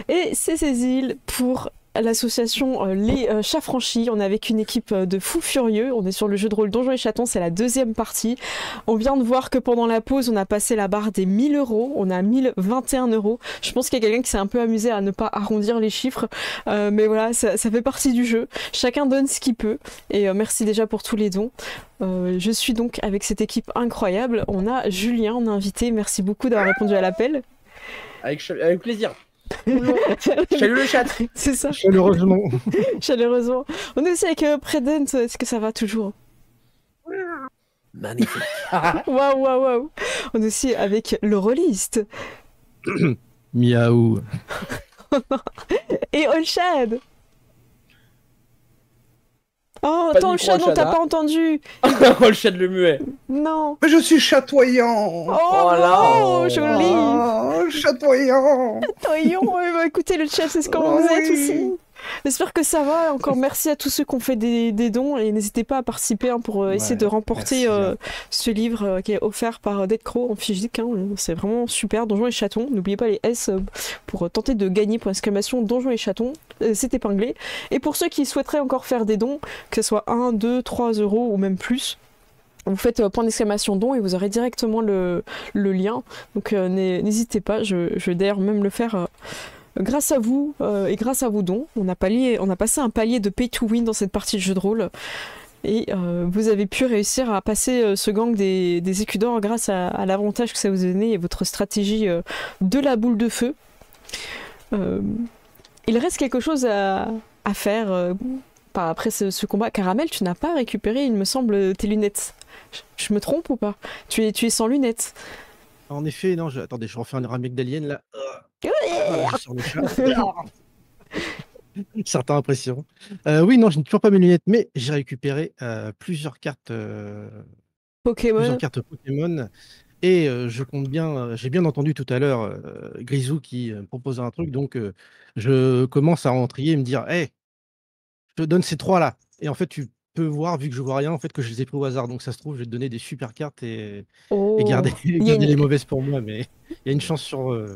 Et c'est Cécile pour l'association Les Chats Franchis. On est avec une équipe de fous furieux. On est sur le jeu de rôle Donjons et Chatons, c'est la deuxième partie. On vient de voir que pendant la pause, on a passé la barre des 1000 euros. On a 1021 euros. Je pense qu'il y a quelqu'un qui s'est un peu amusé à ne pas arrondir les chiffres. Mais voilà, ça fait partie du jeu. Chacun donne ce qu'il peut. Et merci déjà pour tous les dons. Je suis donc avec cette équipe incroyable. On a Julien, on a invité. Merci beaucoup d'avoir répondu à l'appel. Avec plaisir. Salut le chat. C'est ça. Chaleureusement. Chaleureusement. On est aussi avec Predent. Est-ce que ça va toujours? Magnifique. Waouh, waouh, waouh. On est aussi avec le rôliste. Miaou. Et Olshad. Oh, Pas attends, de micro, Olshad, on t'a Olshad, pas entendu. Oh le chat le muet. Non. Mais je suis chatoyant. Oh, là. joli. Oh, chatoyant. Toyon, bah, écoutez, le chat, c'est ce qu'on vous êtes aussi. J'espère que ça va. Encore merci à tous ceux qui ont fait des dons et n'hésitez pas à participer pour essayer de remporter ce livre qui est offert par Dead Crow en physique. C'est vraiment super. Donjons et Chatons. N'oubliez pas les S pour tenter de gagner pour l'exclamation Donjons et Chatons. C'est épinglé. Et pour ceux qui souhaiteraient encore faire des dons, que ce soit 1, 2, 3 euros ou même plus, vous faites point d'exclamation don et vous aurez directement le lien. Donc n'hésitez pas. Je vais d'ailleurs même le faire. Grâce à vous et grâce à vos dons, on a passé un palier de pay to win dans cette partie de jeu de rôle. Et vous avez pu réussir à passer ce gang des écus d'or grâce à l'avantage que ça vous a donné et votre stratégie de la boule de feu. Il reste quelque chose à faire après ce combat. Caramel, tu n'as pas récupéré, il me semble, tes lunettes. Je me trompe ou pas? Tu es sans lunettes. En effet, non, attendez, je refais un remake d'Alien là. Je sors le chat. Certains impressions. Oui, non, je n'ai toujours pas mes lunettes, mais j'ai récupéré plusieurs cartes Pokémon. Pokémon. Et je compte bien, j'ai bien entendu tout à l'heure Grisou qui me proposait un truc, donc je commence à en trier et me dire, hey, je te donne ces trois là. Et en fait, tu peux voir, vu que je vois rien, en fait, que je les ai pris au hasard. Donc ça se trouve, je vais te donner des super cartes et garder les mauvaises pour moi, mais il y a une chance sur.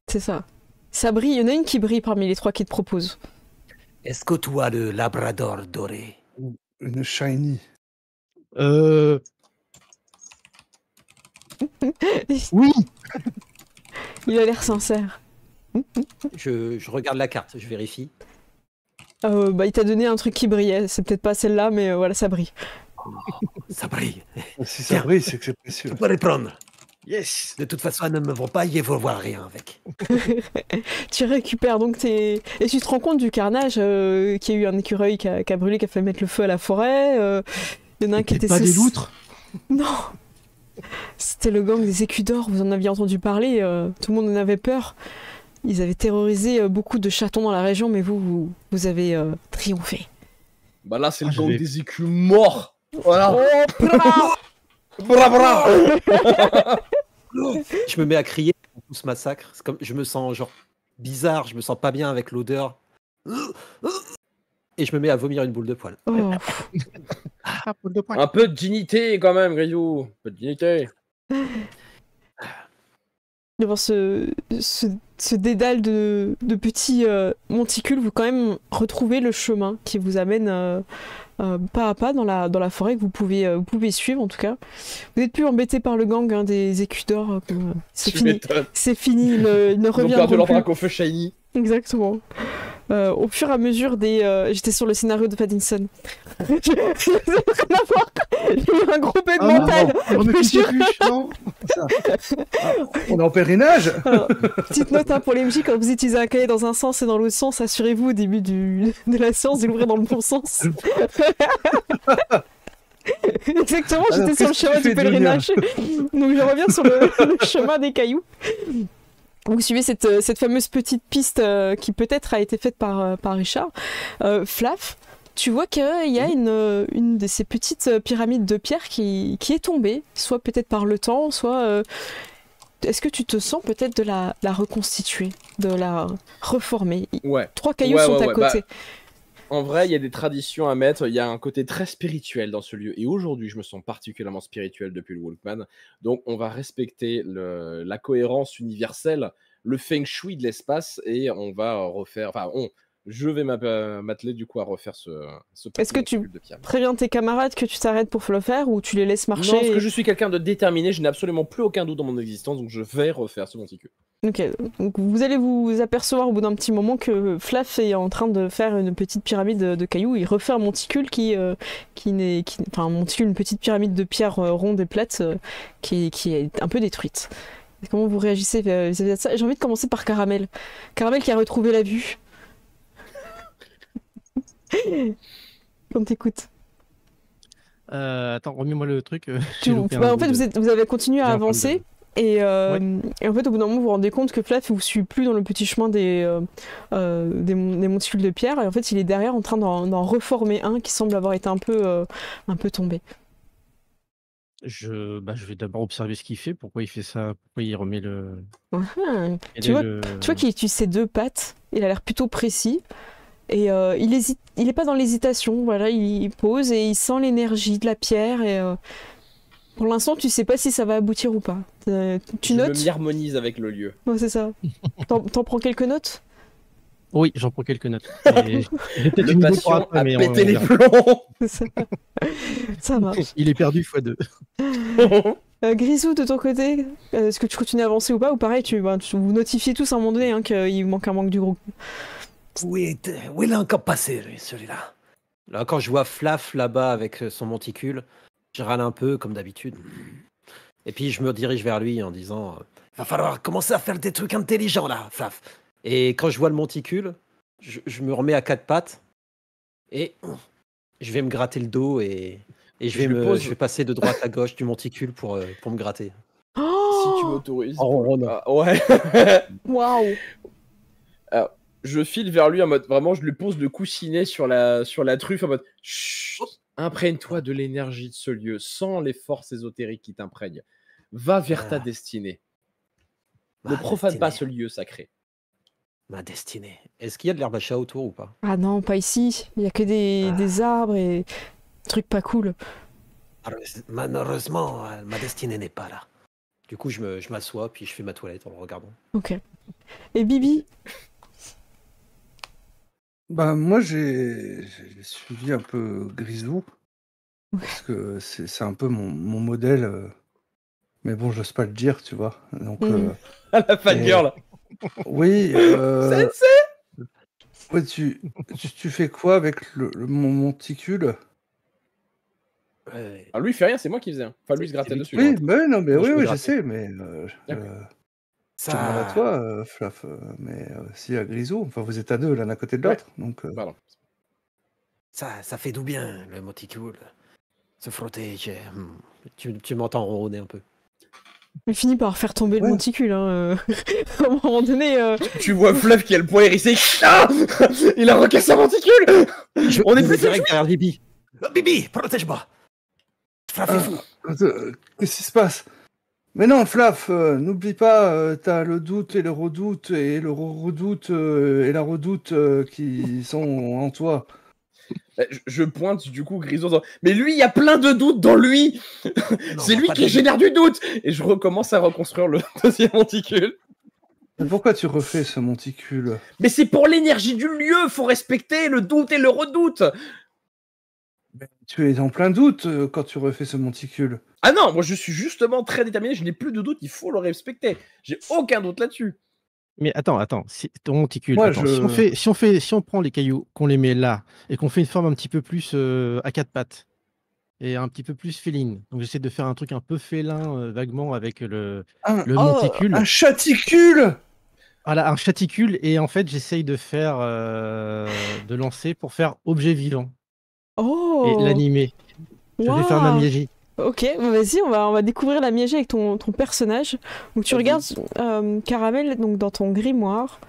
C'est ça. Ça brille, il y en a une qui brille parmi les trois qui te proposent. Est-ce que tu as le Labrador doré? Une shiny. Oui. Il a l'air sincère. Je regarde la carte, je vérifie. Il t'a donné un truc qui brillait. C'est peut-être pas celle-là, mais voilà, ça brille. Oh, ça brille. Si ça brille, c'est que c'est précieux. Tu peux les prendre. Yes. De toute façon, elles ne me vont pas, il ne faut voir rien avec. Tu récupères donc tes... Et tu te rends compte du carnage, qu'il y a eu un écureuil qui a brûlé, qui a fait mettre le feu à la forêt. Il y en a un qui était... pas des loutres? Non. C'était le gang des écus d'or, vous en aviez entendu parler, tout le monde en avait peur. Ils avaient terrorisé beaucoup de chatons dans la région, mais vous avez triomphé. Bah là, c'est le gang des écus morts. Voilà. Oh, bra bra. Je me mets à crier pour tout ce massacre. C'est comme, je me sens genre bizarre, je me sens pas bien avec l'odeur. Et je me mets à vomir une boule de poil. Oh. Un peu de dignité quand même, Grisou. Un peu de dignité. Devant ce dédale de petits monticules, vous quand même retrouvez le chemin qui vous amène pas à pas dans la forêt que vous pouvez suivre en tout cas. Vous n'êtes plus embêté par le gang des écus d'or. C'est fini. C'est fini. Il ne reviendra plus. Ils ont perdu leur drac au feu shiny. Exactement. Au fur et à mesure j'étais sur le scénario de Pattinson. J'ai rien à voir. J'ai eu un gros bug mental. Non. On est en pèlerinage. Alors, petite note pour les MJ, quand vous utilisez un cahier dans un sens et dans l'autre sens, assurez-vous au début de la séance de l'ouvrir dans le bon sens. Exactement, j'étais sur le chemin du pèlerinage. Donc je reviens sur le chemin des cailloux. Vous suivez cette fameuse petite piste qui peut-être a été faite par Richard. Flaf, tu vois qu'il y a une de ces petites pyramides de pierre qui est tombée, soit peut-être par le temps, soit... Est-ce que tu te sens peut-être de la reconstituer, de la reformer? Ouais. 3 cailloux sont à côté. Bah, en vrai, il y a des traditions à mettre, il y a un côté très spirituel dans ce lieu. Et aujourd'hui, je me sens particulièrement spirituel depuis le Walkman. Donc, on va respecter la cohérence universelle le feng shui de l'espace et on va refaire. Enfin, je vais m'atteler du coup à refaire ce Est-ce que tu monticule de pyramide. préviens tes camarades que tu t'arrêtes pour le faire ou tu les laisses marcher Non, parce que je suis quelqu'un de déterminé, je n'ai absolument plus aucun doute dans mon existence, donc je vais refaire ce monticule. Ok, donc vous allez vous apercevoir au bout d'un petit moment que Flaf est en train de faire une petite pyramide de cailloux. Il refait un monticule enfin un monticule, une petite pyramide de pierre ronde et plate qui est un peu détruite. Et comment vous réagissez vis-à-vis de ça? J'ai envie de commencer par Caramel. Caramel qui a retrouvé la vue. Quand t'écoutes. Attends, remets-moi le truc. En fait, vous avez continué à avancer. Et en fait, au bout d'un moment, vous vous rendez compte que Flaf ne vous suit plus dans le petit chemin des monticules de pierre. Et en fait, il est derrière en train d'en reformer un qui semble avoir été un peu tombé. Je vais d'abord observer ce qu'il fait, pourquoi il fait ça, pourquoi il remet le. Tu vois qu'il utilise ses deux pattes, il a l'air plutôt précis. Et il est pas dans l'hésitation, voilà, il pose et il sent l'énergie de la pierre. Et pour l'instant, tu sais pas si ça va aboutir ou pas. Tu notes? Je m'y harmonise avec le lieu. Ouais, c'est ça. T'en prends quelques notes? Oui, j'en prends quelques notes. J'ai peut-être une idée pour après, a mais pété les verra. plombs. Ça marche. Il est perdu x2. Grisou, de ton côté, est-ce que tu continues à avancer ou pas? Ou pareil, vous notifiez tous à un moment donné qu'il manque un membre du groupe. Où il est encore passé, lui, celui-là? Là, quand je vois Flaf là-bas avec son monticule, je râle un peu, comme d'habitude. Et puis, je me dirige vers lui en disant va falloir commencer à faire des trucs intelligents, là, Flaf. Et quand je vois le monticule, je me remets à quatre pattes et je vais me gratter le dos et je vais passer de droite à gauche du monticule pour me gratter. Si tu m'autorises. En ronronnant. Ouais. Waouh. Alors, je file vers lui en mode vraiment, je lui pose le coussinet sur la truffe en mode chut, imprègne-toi de l'énergie de ce lieu, sens les forces ésotériques qui t'imprègnent. Va vers ta destinée. Ne profane pas ce lieu sacré. Ma destinée. Est-ce qu'il y a de l'herbe à chat autour ou pas? Ah non, pas ici. Il y a que des arbres et des trucs pas cool. Alors, malheureusement, ma destinée n'est pas là. Du coup, je m'assois puis je fais ma toilette en le regardant. Ok. Et Bibi? Bah, moi, j'ai suivi un peu Grisou, parce que c'est un peu mon modèle. Mais bon, j'ose pas le dire, tu vois. Donc, À la fangirl. oui. Sensei. Ouais, tu fais quoi avec mon monticule? Ah, lui, il fait rien, c'est moi qui faisais. Enfin, lui, il se grattait dessus. Oui, mais non, mais Moi, je oui, me je grattais. sais, mais je demande à toi, Flaf. Mais si à Grisou, enfin, vous êtes à deux, l'un à côté de l'autre. Donc, Pardon. Ça fait d'où bien, le monticule. Se frotter. Tu m'entends ronronner un peu. Il finit par faire tomber le Ouais. monticule. Hein. À un moment donné. Tu vois Fluff qui a le poing hérissé. Ah, il a recassé un monticule. On est plus direct derrière Bibi. Bibi, protège-moi. Flaf est fou. qu'est-ce qui se passe? Mais non, Flaf, n'oublie pas, t'as le doute et le redoute, et le redoute et la redoute qui sont en toi. Je pointe du coup Grisou en disant, mais lui, il y a plein de doutes dans lui. C'est lui qui génère du doute. Et je recommence à reconstruire le deuxième monticule. Mais pourquoi tu refais ce monticule? Mais c'est pour l'énergie du lieu. Faut respecter le doute et le redoute. Tu es en plein doute quand tu refais ce monticule. Ah non, moi je suis justement très déterminé. Je n'ai plus de doute. Il faut le respecter. J'ai aucun doute là-dessus. Mais attends, si, ton monticule. Moi, Attends, si on prend les cailloux, qu'on les met là, et qu'on fait une forme un petit peu plus à quatre pattes, et un petit peu plus féline. Donc j'essaie de faire un truc un peu félin, vaguement, avec le monticule. Un chaticule! Voilà, un chaticule, et en fait, j'essaye de faire, de lancer pour faire objet vivant, Oh. et l'animer. Je vais faire ma magie. Ok, bah vas-y, on va découvrir la magie avec ton personnage. Donc tu regardes Caramel donc dans ton grimoire.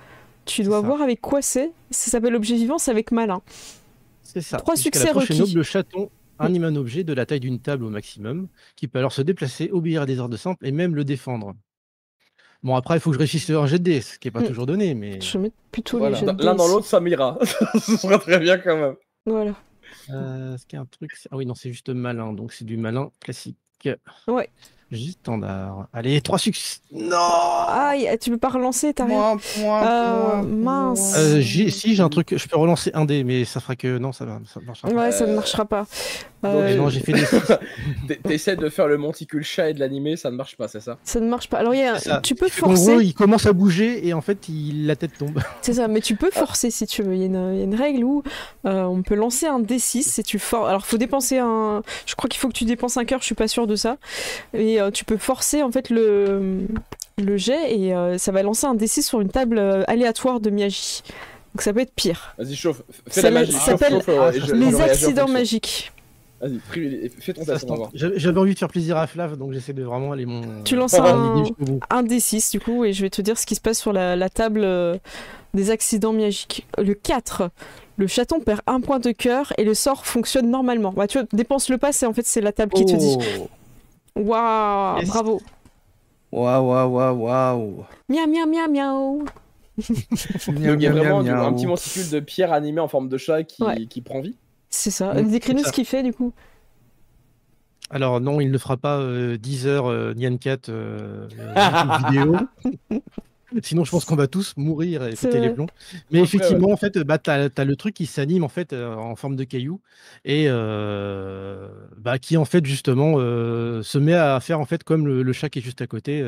Tu dois voir avec quoi c'est. Ça s'appelle objet vivant, c'est avec malin. C'est ça. 3 Jusqu'à succès l'approche, requis. noble chaton anime un objet de la taille d'une table au maximum, qui peut alors se déplacer, obéir à des ordres simples et même le défendre. Bon, après, il faut que je réussisse un jet de dés, ce qui n'est pas toujours donné, mais... Je vais mettre plutôt Voilà. les jets de dés L'un dans ici. l'autre, ça m'ira. Ce sera très bien quand même. Voilà. Est-ce qu'il y a un truc... Ah oui, non, c'est juste malin, donc c'est du malin classique. Ouais. Juste standard. Allez, 3 succès. Non. Ah, tu peux pas relancer, t'as rien. Mince. Si j'ai un truc, je peux relancer un dé, mais ça fera que non, ça marchera pas. Ouais, ça ne marchera pas. Non, j'ai fait des 6. T'essaies de faire le monticule chat et de l'animer, ça ne marche pas, c'est ça? Ça ne marche pas. Alors, tu peux En forcer. gros, il commence à bouger et en fait, la tête tombe. C'est ça, mais tu peux forcer si tu veux. Il y a une règle où on peut lancer un D6 et tu forces. Alors, faut dépenser un. Je crois qu'il faut que tu dépenses un cœur, je suis pas sûre de ça. Et tu peux forcer en fait le jet et ça va lancer un D6 sur une table aléatoire de magie. Donc ça peut être pire. Vas-y, chauffe. Fais Ça la magie. s'appelle les accidents magiques. Vas-y, fais ton test, on va voir. J'avais envie de faire plaisir à Flav, donc j'essaie de vraiment aller mon. Tu lances un D6 du coup, et je vais te dire ce qui se passe sur la table des accidents magiques. Le 4, le chaton perd 1 point de cœur et le sort fonctionne normalement. Bah, tu vois, dépense-le pas, en fait c'est la table qui te dit. Waouh, yes. Bravo. Waouh. Miaou, miaou, miaou, miaou. Donc il y a vraiment un petit monticule de pierre animé en forme de chat qui prend vie. C'est ça. Décris-nous ce qu'il fait du coup. Alors non, il ne fera pas 10 heures Nyan Cat vidéo. Sinon, je pense qu'on va tous mourir et péter les plombs. Mais après, effectivement, en fait, t'as le truc qui s'anime en fait en forme de caillou et qui en fait justement se met à faire en fait comme le chat qui est juste à côté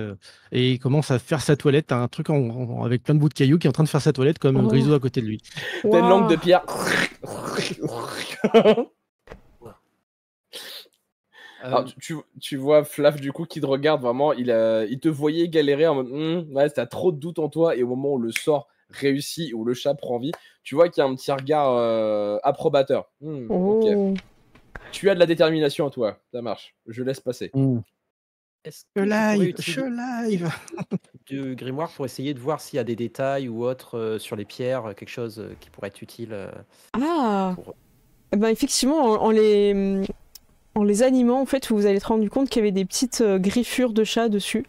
et il commence à faire sa toilette. T'as un truc avec plein de bouts de cailloux qui est en train de faire sa toilette comme Grisou à côté de lui. T'as une langue de pierre. Alors, tu vois Flav du coup qui te regarde vraiment, il te voyait galérer en mode ouais, t'as trop de doutes en toi, et au moment où le sort réussit, où le chat prend vie, tu vois qu'il y a un petit regard approbateur. Okay. Tu as de la détermination en toi, ça marche, je laisse passer. Est-ce que live du grimoire pour essayer de voir s'il y a des détails ou autre sur les pierres, quelque chose qui pourrait être utile effectivement, en les animant, en fait, vous allez te rendre compte qu'il y avait des petites griffures de chat dessus,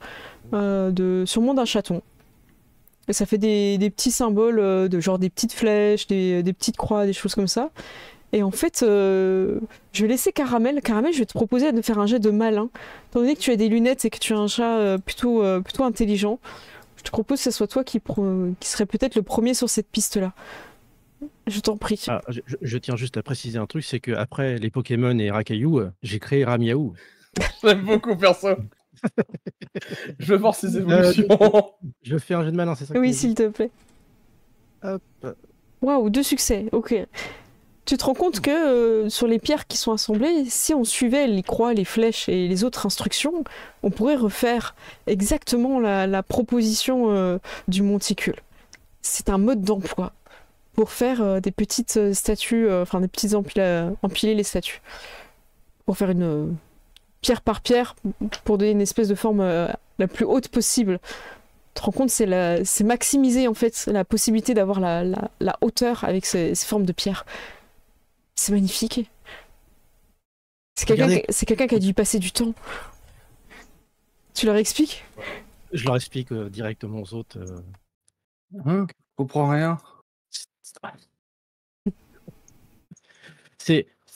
sûrement d'un chaton. Et ça fait des petits symboles, genre des petites flèches, des petites croix, des choses comme ça. Et en fait, je vais laisser Caramel. Caramel, je vais te proposer de faire un jet de malin. Étant donné que tu as des lunettes et que tu as un chat plutôt intelligent, je te propose que ce soit toi qui serait peut-être le premier sur cette piste-là. Je t'en prie. Je tiens juste à préciser un truc, c'est qu'après les Pokémon et Rakayu, j'ai créé Ramiaou. J'aime beaucoup perso. Je veux voir ses évolutions. Je fais un jet de malin, c'est ça? Oui, s'il te plaît. Hop. Waouh, 2 succès, ok. Tu te rends compte que sur les pierres qui sont assemblées, si on suivait les croix, les flèches et les autres instructions, on pourrait refaire exactement la proposition du monticule. C'est un mode d'emploi pour faire des petites statues, des petits empiler les statues. Pour faire une pierre par pierre, pour donner une espèce de forme la plus haute possible. Tu te rends compte, c'est maximiser en fait la possibilité d'avoir la hauteur avec ces formes de pierre. C'est magnifique. C'est quelqu'un qui a dû y passer du temps. Tu leur expliques? Je leur explique directement aux autres. Je comprends rien.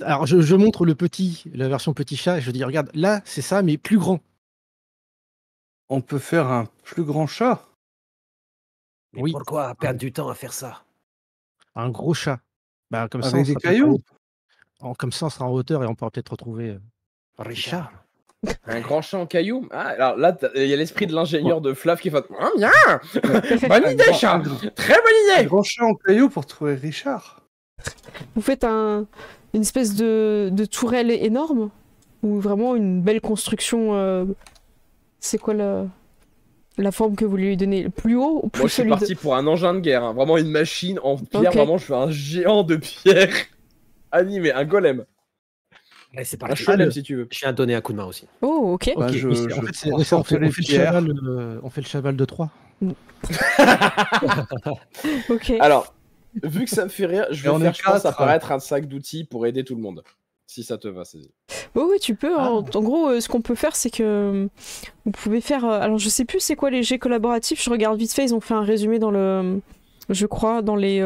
Alors je montre la version petit chat et je dis regarde, là c'est ça mais plus grand. On peut faire un plus grand chat? Mais oui. Pourquoi perdre du temps à faire ça? Un gros chat. Comme avec des cailloux? Comme ça on sera en hauteur et on pourra peut-être retrouver Richard. Un grand chat en cailloux? Alors là, il y a l'esprit de l'ingénieur de Flav qui fait bien. Bonne idée, chat. Très bonne idée. Un grand chat en cailloux pour trouver Richard. Vous faites une espèce de tourelle énorme? Ou vraiment une belle construction c'est quoi la forme que vous lui donnez? Le plus haut ou plus solide? Moi, je suis parti pour un engin de guerre. Hein. Vraiment une machine en pierre. Okay. Vraiment, je fais un géant de pierre animé, un golem. Ouais, c'est pas un golem si tu veux. Je viens de donner un coup de main aussi. Oh, ok. On fait le cheval de Troie. Ok. Alors, vu que ça me fait rire, je vais faire, je pense, apparaître un sac d'outils pour aider tout le monde. Si ça te va, c'est... Oui, tu peux. En gros, ce qu'on peut faire, c'est que vous pouvez faire... alors, je sais plus c'est quoi les jets collaboratifs. Je regarde vite fait, ils ont fait un résumé dans le... Je crois, dans les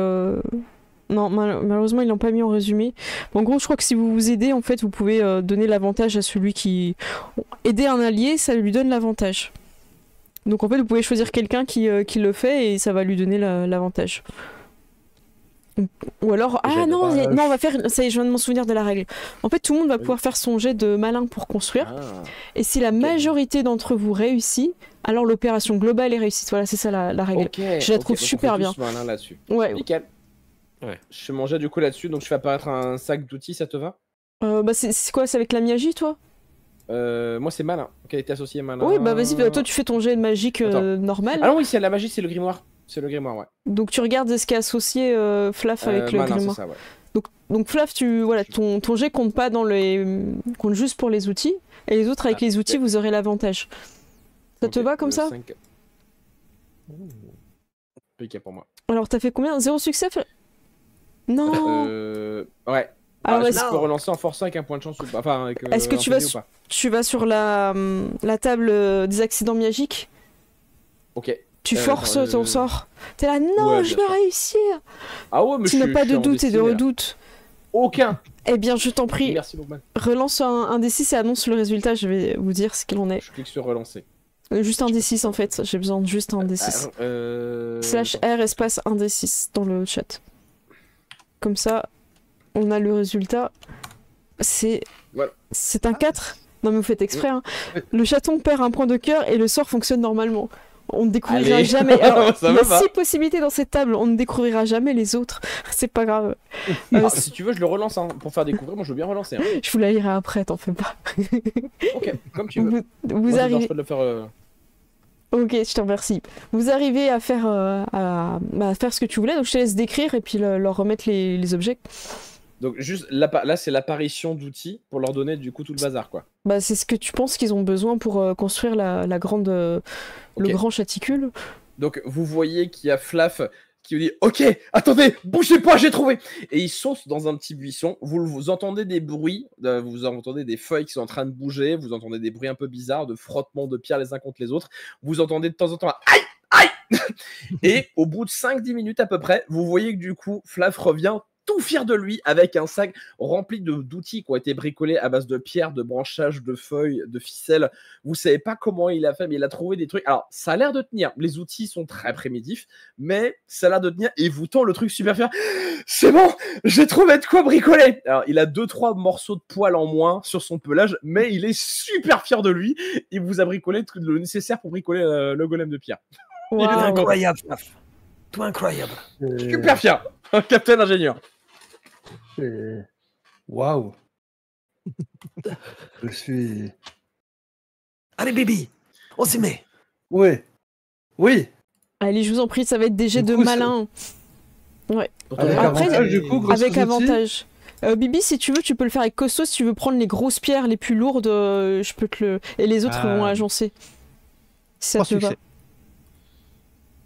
Non, malheureusement, ils l'ont pas mis en résumé. En gros, je crois que si vous vous aidez, en fait, vous pouvez donner l'avantage à celui qui... Aider un allié, ça lui donne l'avantage. Donc en fait, vous pouvez choisir quelqu'un qui le fait et ça va lui donner l'avantage. Ou alors... Ah non, non, on va faire... Ça y est, je viens de m'en souvenir de la règle. En fait, tout le monde va pouvoir faire son jet de malin pour construire. Et si la majorité d'entre vous réussit, alors l'opération globale est réussie. Voilà, c'est ça la règle. Je la trouve super bien. Malin là-dessus. Ouais. Nickel. Ouais. Je fais mon jet du coup là-dessus, donc je fais apparaître un sac d'outils, ça te va? Bah c'est quoi? C'est avec la magie, toi? Moi c'est malin. Qualité associée malin. Oui, bah vas-y, toi tu fais ton jet de magique normal. Ah non, oui, c'est la magie, c'est le grimoire. C'est le grimoire, ouais. Donc tu regardes ce qui est associé Flaf avec le malin, grimoire. Ça, ouais. Donc Flaf, ton jet compte pas dans compte juste pour les outils. Et les autres, avec les outils, vous aurez l'avantage. Ça te va comme ça? 5... Nickel pour moi. Alors t'as fait combien? 0 succès? Non. Ouais. Alors est-ce que tu peux relancer en forçant avec un point de chance ou pas? Enfin, avec, est-ce que tu vas sur la table des accidents magiques? Ok. Tu forces ton sort. T'es là, non, je vais réussir. Ah ouais, mais tu n'as pas de doute et de redoute. Aucun. Eh bien, je t'en prie. Merci beaucoup. Relance un D6 et annonce le résultat. Je vais vous dire ce qu'il en est. Je clique sur relancer. Juste un D6 en fait. J'ai besoin de juste un D6. /R espace 1 D6 dans le chat. Comme ça, on a le résultat. C'est un 4. Non mais vous faites exprès. Hein. Le chaton perd un point de cœur et le sort fonctionne normalement. On ne découvrira jamais. Alors, il y a 6 possibilités dans cette table. On ne découvrira jamais les autres. C'est pas grave. Si tu veux, je le relance hein, pour faire découvrir. Moi, je veux bien relancer. Hein. Je vous la lirai après, t'en fais pas. Ok, comme tu veux. Vous arrivez. Je peux le faire. Ok, je te remercie. Vous arrivez à faire, à faire ce que tu voulais, donc je te laisse décrire et puis leur remettre les objets. Donc juste là, c'est l'apparition d'outils pour leur donner du coup tout le bazar, quoi. Bah c'est ce que tu penses qu'ils ont besoin pour construire la grande, le grand chaticule. Donc vous voyez qu'il y a Flaf qui vous dit « Ok, attendez, bougez pas, j'ai trouvé !» Et il saute dans un petit buisson. Vous entendez des bruits, vous entendez des feuilles qui sont en train de bouger, vous entendez des bruits un peu bizarres, de frottement de pierres les uns contre les autres. Vous entendez de temps en temps un « Aïe ! Aïe !» Et au bout de 5-10 minutes à peu près, vous voyez que du coup, Flaf revient tout fier de lui avec un sac rempli d'outils qui ont été bricolés à base de pierres, de branchages, de feuilles, de ficelles. Vous savez pas comment il a fait, mais il a trouvé des trucs. Alors, ça a l'air de tenir. Les outils sont très primitifs, mais ça a l'air de tenir. Et vous tend le truc super fier. C'est bon, j'ai trouvé de quoi bricoler. Alors, il a 2-3 morceaux de poils en moins sur son pelage, mais il est super fier de lui. Il vous a bricolé tout le nécessaire pour bricoler le golem de pierre. Wow. Il est incroyable, tout incroyable. Super fier. Captain ingénieur. Waouh. Je suis... Allez, Bibi, on s'y met. Oui. Oui. Allez, je vous en prie, ça va être des jets de malin. Ouais. Avec après, avantage, du coup, avec avantage. Bibi, si tu veux, tu peux le faire avec costaud. Si tu veux prendre les grosses pierres les plus lourdes, je peux te le... Et les autres vont agencer. Si ça te va.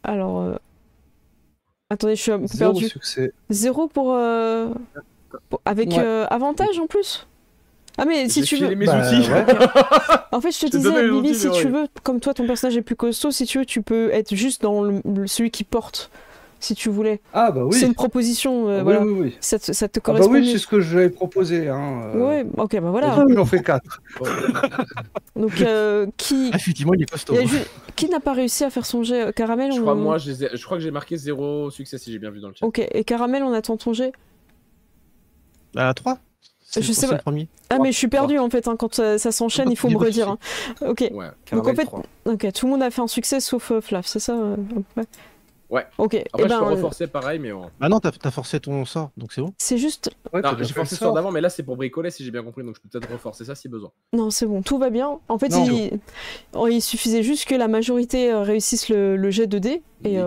Alors... Attendez, je suis un peu perdu. 0 succès. 0 pour... Avec avantage en plus. Ah mais si tu veux... mes outils. Ouais. En fait je te disais, Bibi, si tu veux, comme toi ton personnage est plus costaud, si tu veux tu peux être juste dans celui qui porte, si tu voulais. Ah bah oui. C'est une proposition, oui, voilà. Oui. Ça te correspond. Ah bah oui, c'est ce que j'avais proposé. Hein. Ouais, ok, bah voilà. J'en fais 4. Donc qui... Effectivement il est costaud. Qui n'a pas réussi à faire son jet? Caramel? Je crois, moi, je crois que j'ai marqué 0 succès si j'ai bien vu dans le chat. Ok, et Caramel, on attend ton jet? 3. Je sais pas. Ah mais je suis perdu en fait, hein. Quand ça s'enchaîne, il faut me redire. Hein. Ok. Ouais, donc en fait, ok, tout le monde a fait un succès sauf Flaf, c'est ça? Ouais. Ok. Après, je peux reforcer pareil, mais... Ah non, t'as forcé ton sort, donc c'est bon. C'est juste... Ouais, non, j'ai forcé le sort d'avant, mais là, c'est pour bricoler, si j'ai bien compris, donc je peux peut-être reforcer ça si besoin. Non, c'est bon, tout va bien. En fait, il suffisait juste que la majorité réussisse le jet de dés. Et,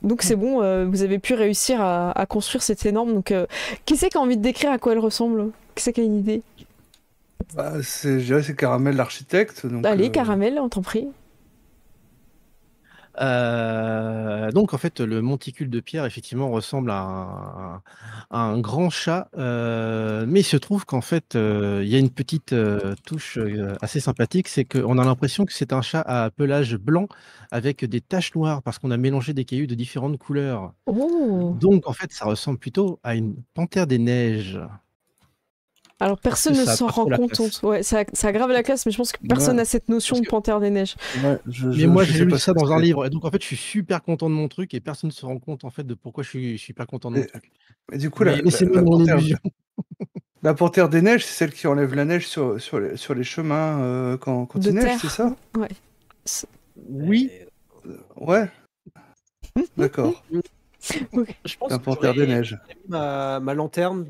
donc c'est bon, vous avez pu réussir à construire cette énorme... Donc, qui c'est qui a envie de décrire à quoi elle ressemble? Qui c'est qui a une idée? Bah, je dirais c'est Caramel l'architecte. Allez, Caramel, on t'en prie. Donc en fait, le monticule de pierre, effectivement, ressemble à un grand chat, mais il se trouve qu'en fait, il y a une petite touche assez sympathique, c'est qu'on a l'impression que c'est un chat à pelage blanc avec des taches noires parce qu'on a mélangé des cailloux de différentes couleurs. Oh. Donc en fait, ça ressemble plutôt à une panthère des neiges. Alors personne que ne ça a s'en pas rend trop la compte. classe. Ouais, ça a grave la classe, mais je pense que personne Ouais. n'a cette notion Parce de que- panthère des neiges. Ouais, Mais moi, je j'ai sais lu pas ça ce que dans un c'est. livre, et donc en fait, je suis super content de mon truc et personne ne se rend compte en fait de pourquoi je suis pas content de mon Et- truc. Mais du coup, Mais laissez-moi la mon panthère, illusion. la panthère des neiges, c'est celle qui enlève la neige sur les chemins quand De il neige, terre. c'est ça? Ouais. Oui, Ouais, d'accord. Je pense La que panthère des j'aurais neiges. mis ma lanterne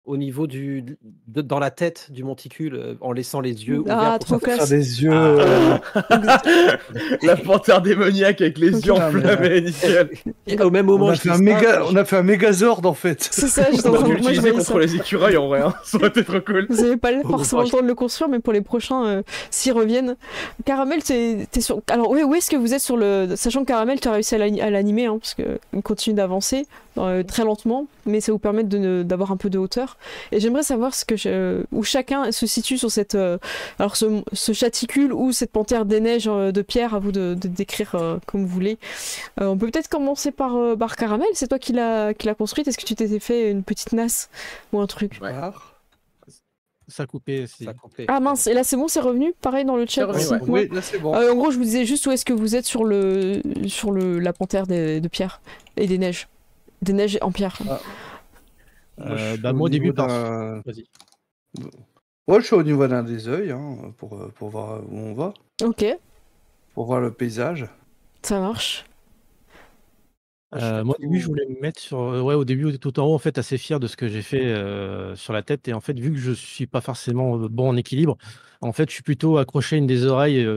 au niveau dans la tête du monticule, en laissant les yeux ouverts Ah, pour trop ça. Faire classe. des yeux. La panthère démoniaque avec les Ok. yeux Ah, mais- enflammés, nickel. Et au même moment, On a je fait dis un ça, méga, je- on a fait un mégazord en fait. C'est ça, j'étais On en aurait train dû de... Moi, je l'utiliser voyais contre ça. les écureuils en vrai, hein. Ça aurait été trop cool. Vous n'avez pas forcément le vache. temps de le construire, mais pour les prochains, s'ils reviennent. Caramel, t'es sur. Alors, oui, où est-ce que vous êtes sur le. Sachant que Caramel, tu as réussi à l'animer, hein, parce qu'il continue d'avancer très lentement, mais ça vous permet d'avoir un peu de hauteur. Et j'aimerais savoir où chacun se situe sur cette. Alors, ce chaticule ou cette panthère des neiges de pierre, à vous de décrire comme vous voulez. On peut peut-être commencer par Caramel, c'est toi qui l'as construite. Est-ce que tu t'étais fait une petite nasse ou un truc? Ouais. ça a coupé. Ça a coupé. Ah mince, et là c'est bon, c'est revenu, pareil dans le chat. C'est revenu, aussi. ouais. Oui, là c'est bon. En gros, je vous disais juste où est-ce que vous êtes sur la panthère de pierre et des neiges. Des neiges en pierre. Je suis Moi au début, niveau d'un- Vas-y. Ouais, je suis au niveau d'un des œils hein, pour voir où on va, Ok, pour voir le paysage. ça marche. Moi, au début, je voulais me mettre au début, tout en haut, en fait, assez fier de ce que j'ai fait sur la tête. Et en fait, vu que je suis pas forcément bon en équilibre, en fait, je suis plutôt accroché à une des oreilles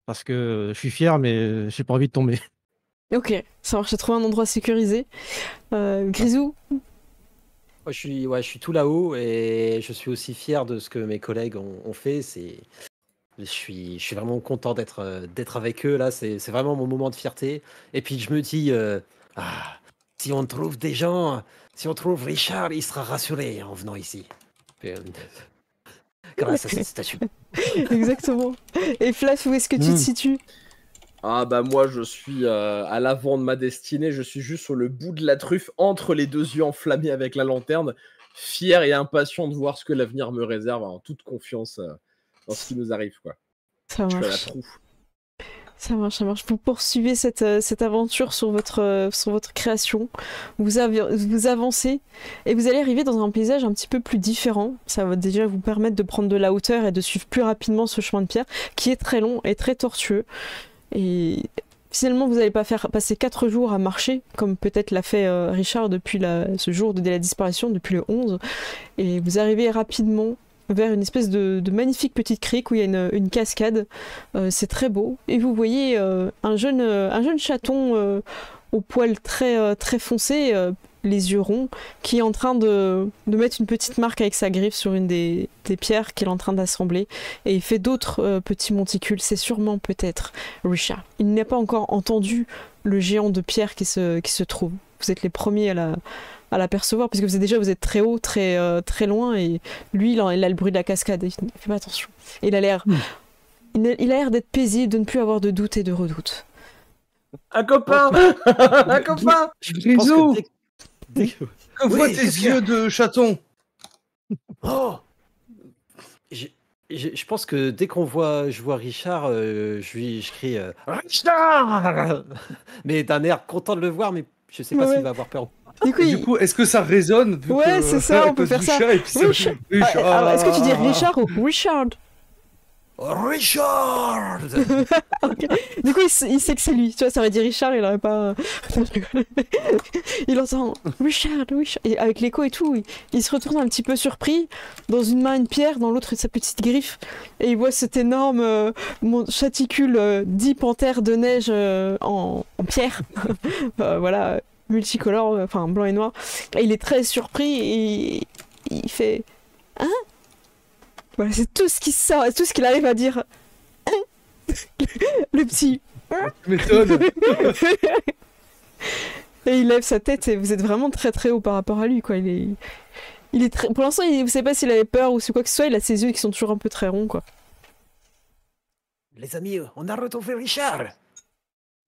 parce que je suis fier, mais j'ai pas envie de tomber. Ok, ça marche, j'ai trouvé un endroit sécurisé. Grisou, Moi, je suis tout là-haut et je suis aussi fier de ce que mes collègues ont fait. Je suis vraiment content d'être avec eux là. C'est vraiment mon moment de fierté. Et puis je me dis, si on trouve des gens, si on trouve Richard, il sera rassuré en venant ici. Puis, grâce à cette statue. exactement. Et Flash, où est-ce que tu te situes? Ah bah moi je suis à l'avant de ma destinée, je suis juste sur le bout de la truffe, entre les deux yeux enflammés avec la lanterne, fier et impatient de voir ce que l'avenir me réserve, en toute confiance dans ce qui nous arrive quoi. Ça Je suis à la marche. proue. Ça marche, ça marche. Vous poursuivez cette aventure sur votre création. Vous avancez et vous allez arriver dans un paysage un petit peu plus différent. Ça va déjà vous permettre de prendre de la hauteur et de suivre plus rapidement ce chemin de pierre qui est très long et très tortueux. Et finalement, vous n'allez pas faire passer 4 jours à marcher, comme peut-être l'a fait Richard depuis ce jour de la disparition, depuis le 11. Et vous arrivez rapidement vers une espèce de magnifique petite crique où il y a une cascade. C'est très beau. Et vous voyez un jeune chaton au poil très foncé, les yeux ronds, qui est en train de mettre une petite marque avec sa griffe sur une des pierres qu'il est en train d'assembler. Et il fait d'autres petits monticules. C'est sûrement peut-être Richard. Il n'a pas encore entendu le géant de pierre qui se trouve. Vous êtes les premiers à l'apercevoir, parce que vous êtes très haut, très loin, et lui, il a le bruit de la cascade, il fait pas attention. Et il a l'air d'être paisible, de ne plus avoir de doute et de redoute. Un copain. Un copain. Je pense Grisou, que dès que- que voient Oui, tes qu'est-ce qu'il y a yeux de chaton? Oh je pense que dès je vois Richard, je crie Richard, mais d'un air content de le voir, mais je sais pas Ouais. s'il va avoir peur. Du coup, Et du coup, est-ce que ça résonne vu Ouais, que- c'est ça, à on peut cause faire du ça. chat, et puis Richard. Alors, est-ce que tu dis Richard ou Richard? Richard. Ok. Du coup, il sait que c'est lui. Tu vois, ça aurait dit Richard, il aurait pas. Non, je rigole. Il entend Richard. Et avec l'écho et tout, il se retourne un petit peu surpris. Dans une main, une pierre, dans l'autre, sa petite griffe. Et il voit cet énorme chaticule dit panthère de neige en pierre. Voilà, multicolore, enfin blanc et noir. Et il est très surpris et il fait Hein? Voilà, c'est tout ce qui sort, tout ce qu'il arrive à dire. Le petit Tu m'étonnes. Et il lève sa tête et vous êtes vraiment très très haut par rapport à lui, quoi. Il est très... Pour l'instant, vous savez pas s'il avait peur ou c'est quoi que ce soit, il a ses yeux qui sont toujours un peu très ronds, quoi. Les amis, on a retrouvé Richard.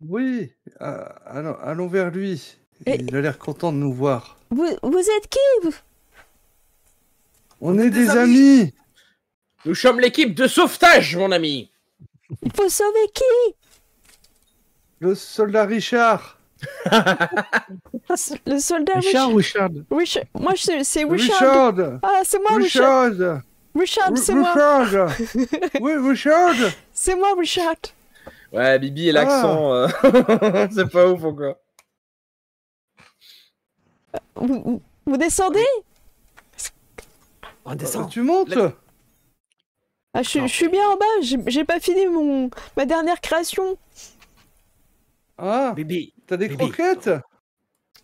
Oui, allons vers lui. Et- Il a l'air content de nous voir. Vous êtes qui, vous? On est des amis. Nous sommes l'équipe de sauvetage, mon ami. Il faut sauver qui? Le soldat Richard. Le soldat Richard ou Richard? Richard. Moi, c'est Richard. Richard. Ah, c'est moi, Richard. Richard. Richard, c'est moi. Richard. Oui, Richard. C'est moi, Richard. Ouais, Bibi et l'accent, c'est pas ouf encore. Vous descendez? On descend. Tu montes? Ah, je suis bien en bas. J'ai pas fini ma dernière création. Ah, Bibi, t'as des Bibi. croquettes?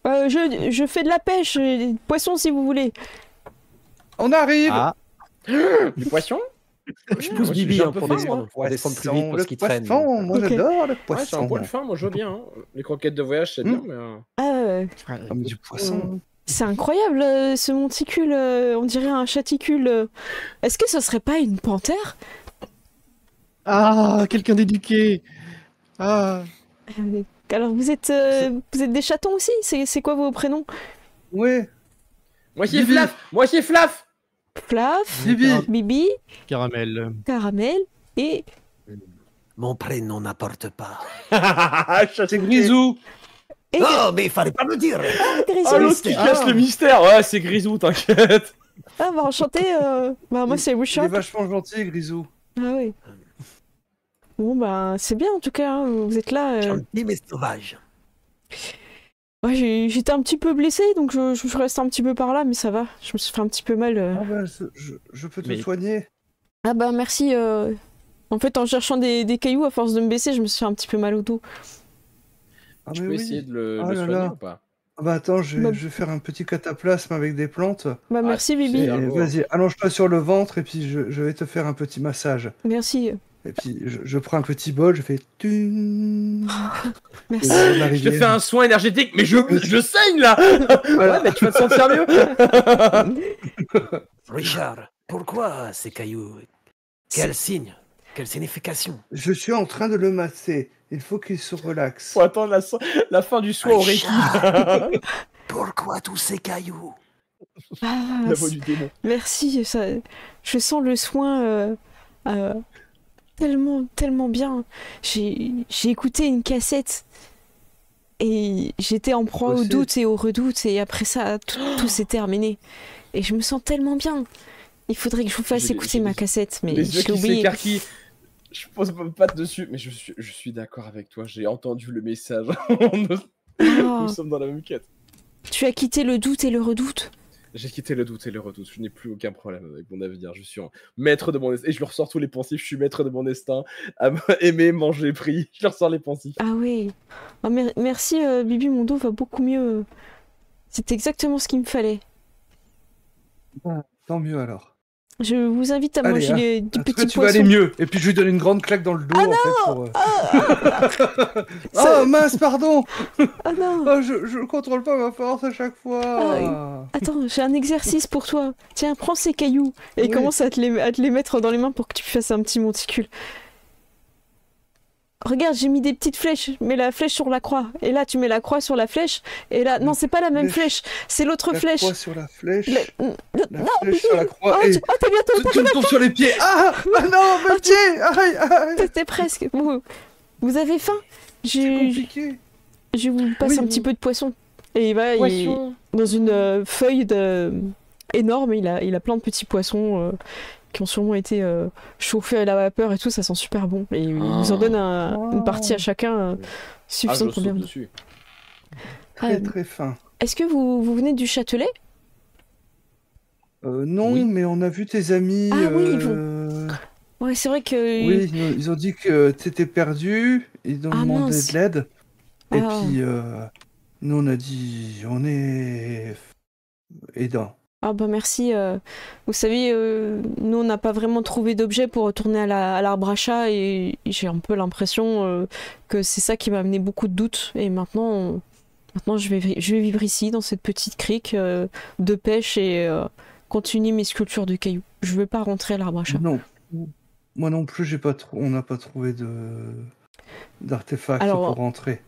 Je fais de la pêche, des poissons si vous voulez. On arrive. Ah, Du poisson? je pousse Moi, Bibi j'ai un hein, peu pour faim, descendre, pour descendre plus vite parce qu'il le traîne. poisson, moi Ok. j'adore le Ouais, c'est un poisson. poil fin, moi je veux bien. Hein. Les croquettes de voyage, c'est bien, mais... Ah, Ah, mais du poisson. c'est incroyable ce monticule, on dirait un chaticule. Est-ce que ce serait pas une panthère? quelqu'un d'éduqué. Ah, Alors vous êtes des chatons aussi? C'est quoi vos prénoms? Oui, Moi c'est Bibi. Flaf. Moi c'est Flaf. Flaf, Bibi. Bibi, caramel. Caramel et... Mon prénom n'importe pas. C'est Grisou. et Oh, mais il fallait pas me dire. Grisou. Ah, l'autre qui casse le mystère. Ouais, c'est Grisou, t'inquiète. Ah bah enchanté, moi c'est Il est Richard. vachement gentil, Grisou. Ah oui. Bon bah c'est bien en tout cas, hein, vous êtes là. Gentil mais sauvage. Ouais, j'étais un petit peu blessé donc je reste un petit peu par là mais ça va, je me suis fait un petit peu mal. Ah bah, je peux te Mais- soigner. Ah bah merci. En fait en cherchant des cailloux à force de me baisser je me suis fait un petit peu mal au dos. Ah Tu mais peux oui. essayer de le Oh là soigner là. ou pas? Ah bah attends, Bah- je vais faire un petit cataplasme avec des plantes. Bah merci c'est Bibi, bien. Et vas-y, allonge-toi sur le ventre et puis je vais te faire un petit massage. merci. Et puis je prends un petit bol, je fais... Tung. Merci. Et la Je te rivière. fais un soin énergétique, mais je saigne là. Voilà. Ouais, mais tu vas te sentir mieux. Richard, pourquoi ces cailloux? Quel signe? Quelle signification? Je suis en train de le masser. Il faut qu'il se relaxe. Faut attendre la fin du soin au Reiki. Richard, pourquoi tous ces cailloux? Ah, La voix du démon. merci, je sens le soin tellement bien. J'ai écouté une cassette et j'étais en proie Moi au aussi. doute et au redoute et après ça tout s'est terminé. Et je me sens tellement bien. Il faudrait que je vous fasse J'ai- écouter j'ai- ma cassette, mais Les yeux je l'ai qui oublié. s'écarquillent. Je pose ma patte dessus, mais je suis d'accord avec toi. J'ai entendu le message. Oh, Nous sommes dans la même quête. tu as quitté le doute et le redoute. J'ai quitté le doute et le redoute. Je n'ai plus aucun problème avec mon avenir. Je suis maître de mon destin. Et je leur sors tous les pensifs. Je suis maître de mon destin. À aimer, manger, prier. Je leur sors les pensifs. Ah oui. Ah, merci Bibi, mon dos va beaucoup mieux. C'est exactement ce qu'il me fallait. Tant mieux alors. Je vous invite à Allez, manger hein. du En tout cas, petit tu vas aller poisson. mieux. Et puis je lui donne une grande claque dans le dos. en fait, pour, Ça- Oh mince, pardon. Ah non. Oh, je contrôle pas ma force à chaque fois. Attends, j'ai un exercice pour toi. Tiens, prends ces cailloux et Oui. commence à te les mettre dans les mains pour que tu fasses un petit monticule. Regarde, j'ai mis des petites flèches. Mets la flèche sur la croix. Et là, tu mets la croix sur la flèche. Et là, non, c'est pas la même flèche. C'est l'autre La flèche. croix sur la flèche. La- La flèche sur la croix. Oh, Et t'es bientôt. tu me tombes sur les pieds. Ah non, mes pieds. Aïe, aïe. T'es presque. Vous avez faim? C'est Je compliqué. vous passe Oui. un petit peu de poisson. Et il va Poisson. dans une feuille énorme. Il a plein de petits poissons qui ont sûrement été chauffés à la vapeur et tout. Ça sent super bon. Et il nous en donne une partie à chacun Ah, suffisante je pour saute bien. dessus. Très très fin. Est-ce que vous venez du Châtelet? Non, Oui. mais on a vu tes amis. Ah oui, ils Ouais, c'est vrai que. Oui, ils ont dit que t'étais perdu. Ils ont Ah, demandé mince. de l'aide. Et Ah. puis, nous on a dit, on est aidants. Ah bah merci. Vous savez, nous on n'a pas vraiment trouvé d'objet pour retourner à l'arbre à chat et j'ai un peu l'impression que c'est ça qui m'a amené beaucoup de doutes. Et maintenant je vais vivre ici dans cette petite crique de pêche et continuer mes sculptures de cailloux. Je veux pas rentrer à l'arbre à chat. Non, moi non plus, on n'a pas trouvé d'artefacts Alors, pour rentrer.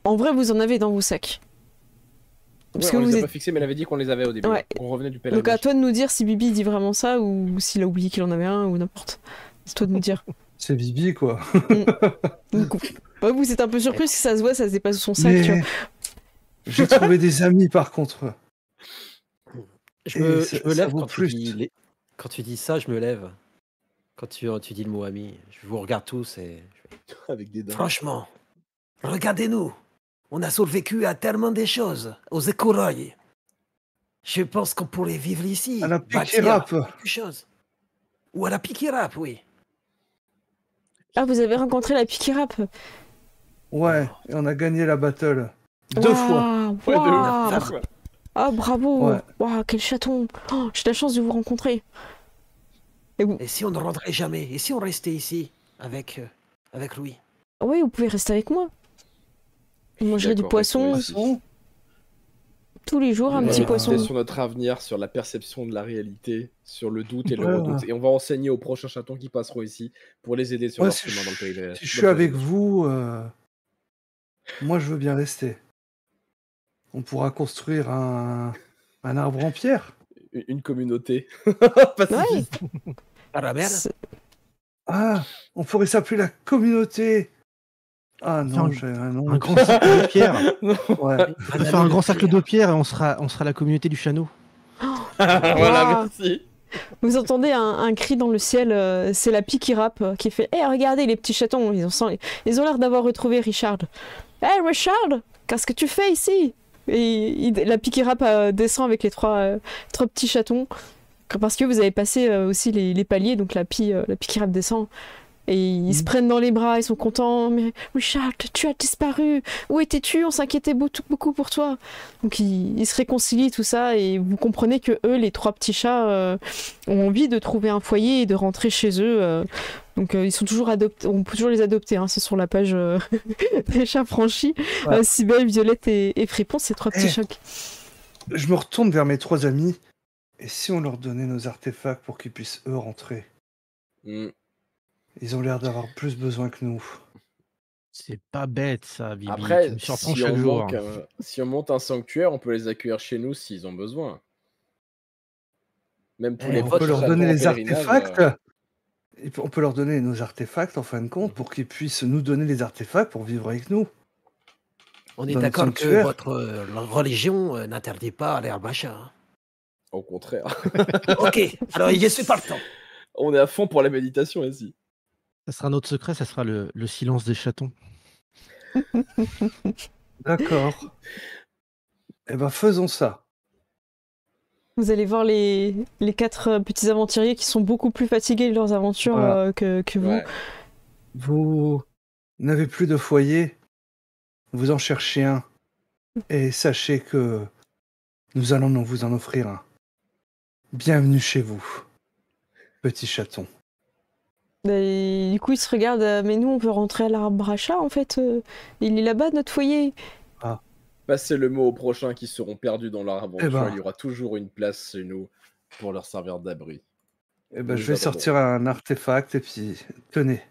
En vrai, vous en avez dans vos sacs. Parce Ouais, on que les vous a êtes... pas fixés, mais elle avait dit qu'on les avait au début. Ouais. On revenait du pèlerinage. Donc à toi de nous dire si Bibi dit vraiment ça ou s'il a oublié qu'il en avait un ou n'importe. C'est toi de nous dire. C'est Bibi, quoi. Donc, ouais, vous êtes un peu surpris parce que ça se voit, ça se dépasse de son sac. Tu vois. Mais j'ai trouvé des amis, par contre. Je Et me ça lève vaut quand plus. quand tu dis ça, je me lève. Quand tu dis le mot ami, je vous regarde tous et Avec des dents. Franchement, regardez-nous. On a survécu à tellement de choses, aux écureuils. Je pense qu'on pourrait vivre ici. À la bâtir piquerape. quelque chose. Ou à la piquerape, oui. Ah, vous avez rencontré la Pikirap. Ouais, et on a gagné la battle. 2 fois. Ouais, de Waouh. ouf. Ah, bravo. Ouais. Waouh, quel chaton. Oh, j'ai la chance de vous rencontrer. Et si on ne rentrait jamais? Et si on restait ici avec lui? Oui, vous pouvez rester avec moi. Vous mangerez du D'accord, poisson restons tous les jours, un petit Méditer poisson. sur notre avenir, sur la perception de la réalité, sur le doute et le Ouais, redoute. Et on va enseigner aux prochains chatons qui passeront ici pour les aider sur Ouais, leur si chemin dans le pays. Si je suis avec vous, moi je veux bien rester. On pourra construire un arbre en pierre. Une communauté. Ouais. À la mer? C'est- Ah, on pourrait s'appeler la communauté. Ah non, Enfin, j'ai un nom. Un grand cercle de pierre. Ouais. On va faire un grand cercle de pierre et on sera la communauté du Chano. Voilà, Waouh. merci. Vous entendez un cri dans le ciel, c'est la Pikirap qui fait « regardez les petits chatons, ils ont l'air d'avoir retrouvé Richard. Richard, qu'est-ce que tu fais ici ?» Et la Pikirap descend avec les trois petits chatons, parce que vous avez passé aussi les paliers, donc la Pikirap descend. Et ils se prennent dans les bras, ils sont contents. Mais Richard, tu as disparu. Où étais-tu? On s'inquiétait beaucoup pour toi. Donc ils se réconcilient, tout ça. Et vous comprenez que eux, les trois petits chats, ont envie de trouver un foyer et de rentrer chez eux. Donc ils sont toujours adoptés. On peut toujours les adopter. Hein, c'est sur la page des chats franchis. Ouais. Cybèle, Violette et Fripon, ces trois petits chats. Je me retourne vers mes 3 amis. Et si on leur donnait nos artefacts pour qu'ils puissent eux rentrer? Ils ont l'air d'avoir plus besoin que nous. C'est pas bête ça, Bibi. Après, Tu me surprends si chaque on, jour. si on monte un sanctuaire, on peut les accueillir chez nous s'ils ont besoin. Même tous les On peut leur chatons donner en les pèlerinage, artefacts. Et on peut leur donner nos artefacts en fin de compte pour qu'ils puissent nous donner les artefacts pour vivre avec nous. On est Dans le d'accord que sanctuaire. votre religion n'interdit pas l'herbe à chat. Hein. Au contraire. Ok, alors je suis partant. On est à fond pour la méditation ici. Ça sera notre secret, ça sera le silence des chatons. D'accord. Eh ben faisons ça. Vous allez voir les 4 petits aventuriers qui sont beaucoup plus fatigués de leurs aventures Voilà. que vous. Ouais. Vous n'avez plus de foyer. Vous en cherchez un. Et sachez que nous allons vous en offrir un. Bienvenue chez vous, petit chaton. Et du coup, ils se regardent, mais nous, on veut rentrer à l'arbre à chat, en fait. Il est là-bas, notre foyer. Passez le mot aux prochains qui seront perdus dans leur aventure. Eh ben. Il y aura toujours une place chez nous pour leur servir d'abri. Eh ben, Nous je vais attendons. sortir un artefact et puis tenez,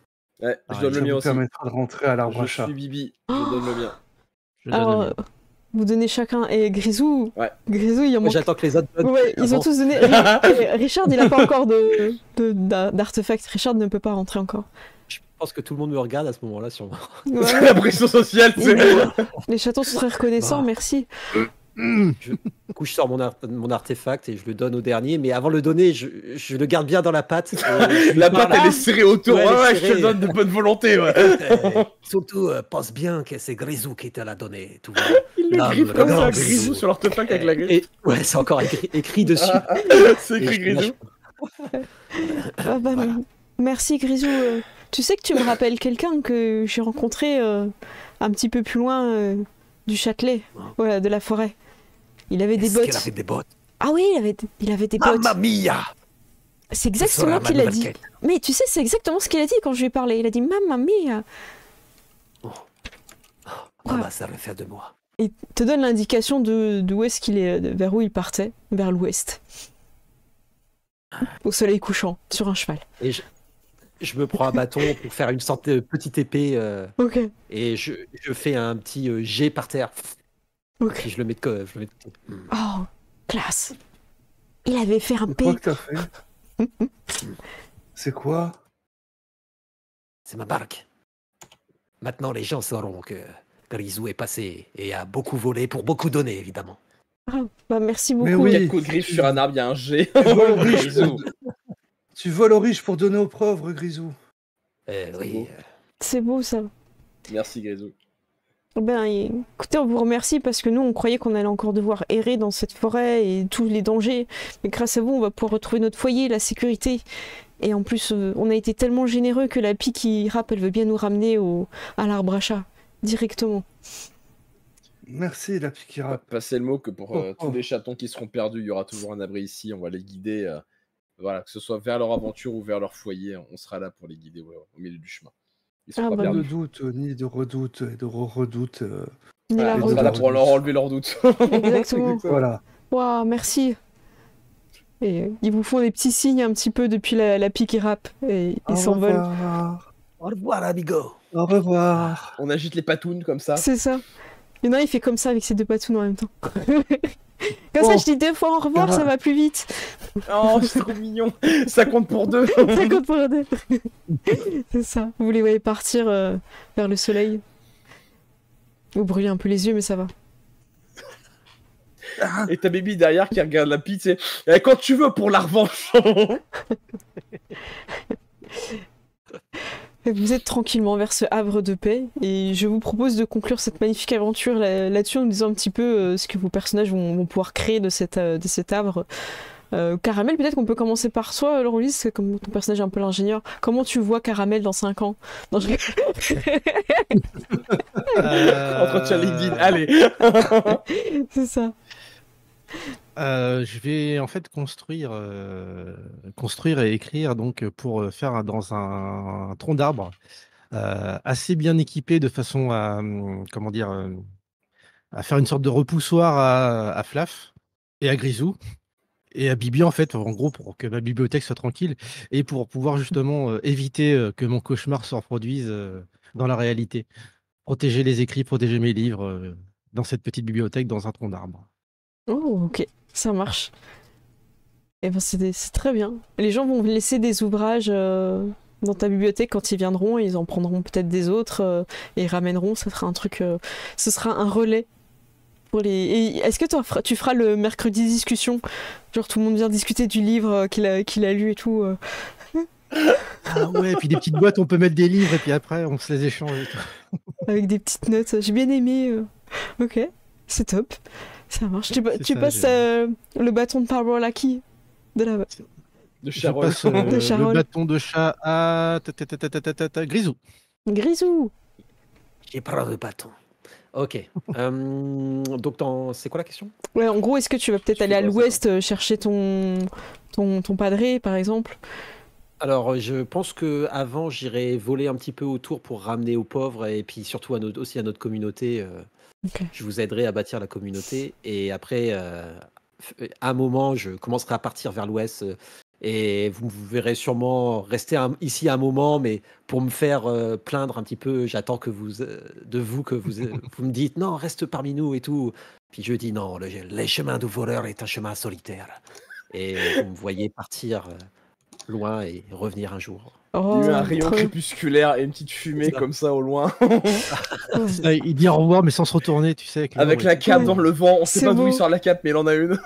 Ouais, je Ah, donne ça le mien vous aussi. permettra de rentrer à l'arbre Je à chat. suis Bibi, je donne le mien. Je donne Alors, le mien. vous donnez chacun. Et Grisou, Ouais. Grisou, il en Moi, manque. j'attends que les autres donnent. Ouais, ils ont avant. tous donné. Richard, il n'a pas encore d'artefact. Richard ne peut pas rentrer encore. Je pense que tout le monde me regarde à ce moment-là, sûrement. Ouais. La pression sociale, c'est Les chatons sont très reconnaissants, merci. Du coup, je sors mon artefact et je le donne au dernier, mais avant de le donner, je le garde bien dans la patte. La patte, elle est serrée autour. Ouais, Ouais, elle est ouais, je te serrée. le donne de bonne volonté. Ouais. Surtout, pense bien que c'est Grisou qui te l'a donné. Tout va. Il le L'âme, griffe le comme ça, grand Grisou Grisou. sur l'artefact avec la griffe. Et ouais, c'est encore écrit dessus. C'est Et écrit je- Grisou. Ah bah, merci, Grisou. Tu sais que tu me rappelles quelqu'un que j'ai rencontré un petit peu plus loin du Châtelet, ouais, de la forêt. Il avait des Est-ce qu'elle bottes. avait des bottes? Ah oui, il avait des potes. Mamma mia! C'est Ce sera exactement ma ce qu'il a nouvelle dit. quête. Mais tu sais, c'est exactement ce qu'il a dit quand je lui ai parlé. Il a dit Mamma mia. Maman, ça le fait de moi. Il te donne l'indication d'où est-ce qu'il est, vers où il partait, vers l'ouest. Au soleil couchant, sur un cheval. Et je me prends un bâton pour faire une sorte de petite épée Ok, et je fais un petit jet par terre. ok. Puis je le mets de côté. Oh, classe. Il avait fait un C'est quoi P. que t'as fait? C'est quoi? C'est ma barque. Maintenant, les gens sauront que Grisou est passé et a beaucoup volé pour beaucoup donner, évidemment. Ah, bah merci Mais beaucoup. oui. 4 coups de griffe sur un arbre, il y a un G. Tu voles aux riches Grisou. Tu voles aux riches pour donner aux pauvres, Grisou. Oui. beau. C'est beau ça. Merci Grisou. Ben, écoutez, on vous remercie parce que nous, on croyait qu'on allait encore devoir errer dans cette forêt et tous les dangers. Mais grâce à vous, on va pouvoir retrouver notre foyer, la sécurité. Et en plus, on a été tellement généreux que la pie qui rappe, elle veut bien nous ramener à l'arbre à chat, directement. Merci, la Pikira. Passez le mot que pour Oh, tous oh. les chatons qui seront perdus, il y aura toujours un abri ici. On va les guider, voilà, que ce soit vers leur aventure ou vers leur foyer. On sera là pour les guider au milieu du chemin. Ils seront Ah pas bah Pas de perdus. doute, ni de redoute, et de redoute. Ni Voilà, la on redoute. sera là redoute. pour leur enlever leurs doutes. Exactement. Voilà. Waouh, merci. Et ils vous font des petits signes un petit peu depuis la pie qui rappe. Et Au ils s'envolent. revoir. Au revoir, amigo. Au revoir. On agite les patounes comme ça. C'est ça. Il y en a un, il fait comme ça avec ses deux patounes en même temps. Comme ça, Oh. je dis 2 fois au revoir, ça va plus vite. Oh, c'est trop mignon. Ça compte pour 2. Ça compte pour 2. C'est ça. Vous les voyez partir vers le soleil. Vous brûlez un peu les yeux, mais ça va. Et ta baby derrière qui regarde la pite, c'est quand tu veux pour la revanche. Vous êtes tranquillement vers ce havre de paix et je vous propose de conclure cette magnifique aventure là-dessus en nous disant un petit peu ce que vos personnages vont pouvoir créer de cet havre. Caramel, peut-être qu'on peut commencer par toi, Laurelis, parce que comme ton personnage est un peu l'ingénieur. Comment tu vois Caramel dans 5 ans? Non, je... Entretien LinkedIn, allez. C'est ça. Je vais en fait construire et écrire donc pour faire dans un tronc d'arbre assez bien équipé de façon à comment dire à faire une sorte de repoussoir à Flaf et à Grisou et à Bibi en fait en gros pour que ma bibliothèque soit tranquille et pour pouvoir justement éviter que mon cauchemar se reproduise dans la réalité. Protéger les écrits, protéger mes livres dans cette petite bibliothèque dans un tronc d'arbre. Oh, ok, ça marche. Et ben c'est très bien. Les gens vont laisser des ouvrages dans ta bibliothèque quand ils viendront, ils en prendront peut-être des autres et ils ramèneront. Ça sera un truc, ce sera un relais pour les. Et est-ce que tu feras le mercredi discussion, genre tout le monde vient discuter du livre qu'il a lu et tout. Ah ouais, et puis des petites boîtes, on peut mettre des livres et puis après on se les échange et tout. Avec des petites notes. J'ai bien aimé. Ok, c'est top. Ça marche. Tu ça, passes le bâton de parole à qui de la... De Je Charol. passe De Charol. le bâton de chat à Grisou. Grisou. J'ai pris le bâton. Ok. Donc, c'est quoi la question? Ouais, en gros, est-ce que tu vas peut-être Je aller à sais pas, l'ouest chercher ton padré, par exemple? Alors, je pense que avant, j'irai voler un petit peu autour pour ramener aux pauvres et puis surtout aussi à notre communauté. Ok. Je vous aiderai à bâtir la communauté et après, à un moment, je commencerai à partir vers l'ouest et vous verrez sûrement rester ici un moment, mais pour me faire plaindre un petit peu, j'attends que vous me dites non, reste parmi nous et tout. Puis je dis non, Le chemin du voleur est un chemin solitaire. et vous me voyez partir loin et revenir un jour. Oh, Il y a eu un rayon trop bien. crépusculaire et une petite fumée C'est ça. comme ça au loin. Il dit au revoir mais sans se retourner, tu sais. Avec la cape Ouais. dans le vent. On sait C'est pas d'où beau. il sort la cape, mais il en a une.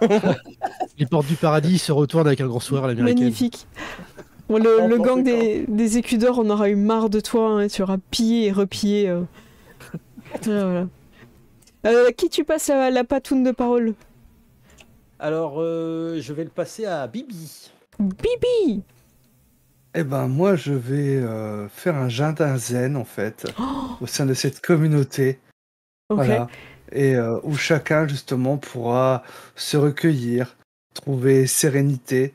Les portes du paradis se retournent avec un grand sourire à l'américaine. Magnifique. Bon, le N'importe gang quoi. des écus d'or, on aura eu marre de toi, hein, tu auras pillé et repillé. Voilà. À qui tu passes la patoune de parole? Alors, je vais le passer à Bibi. Bibi. Eh ben, moi, je vais faire un jardin zen, en fait, au sein de cette communauté. Ok. Voilà. Et où chacun, justement, pourra se recueillir, trouver sérénité,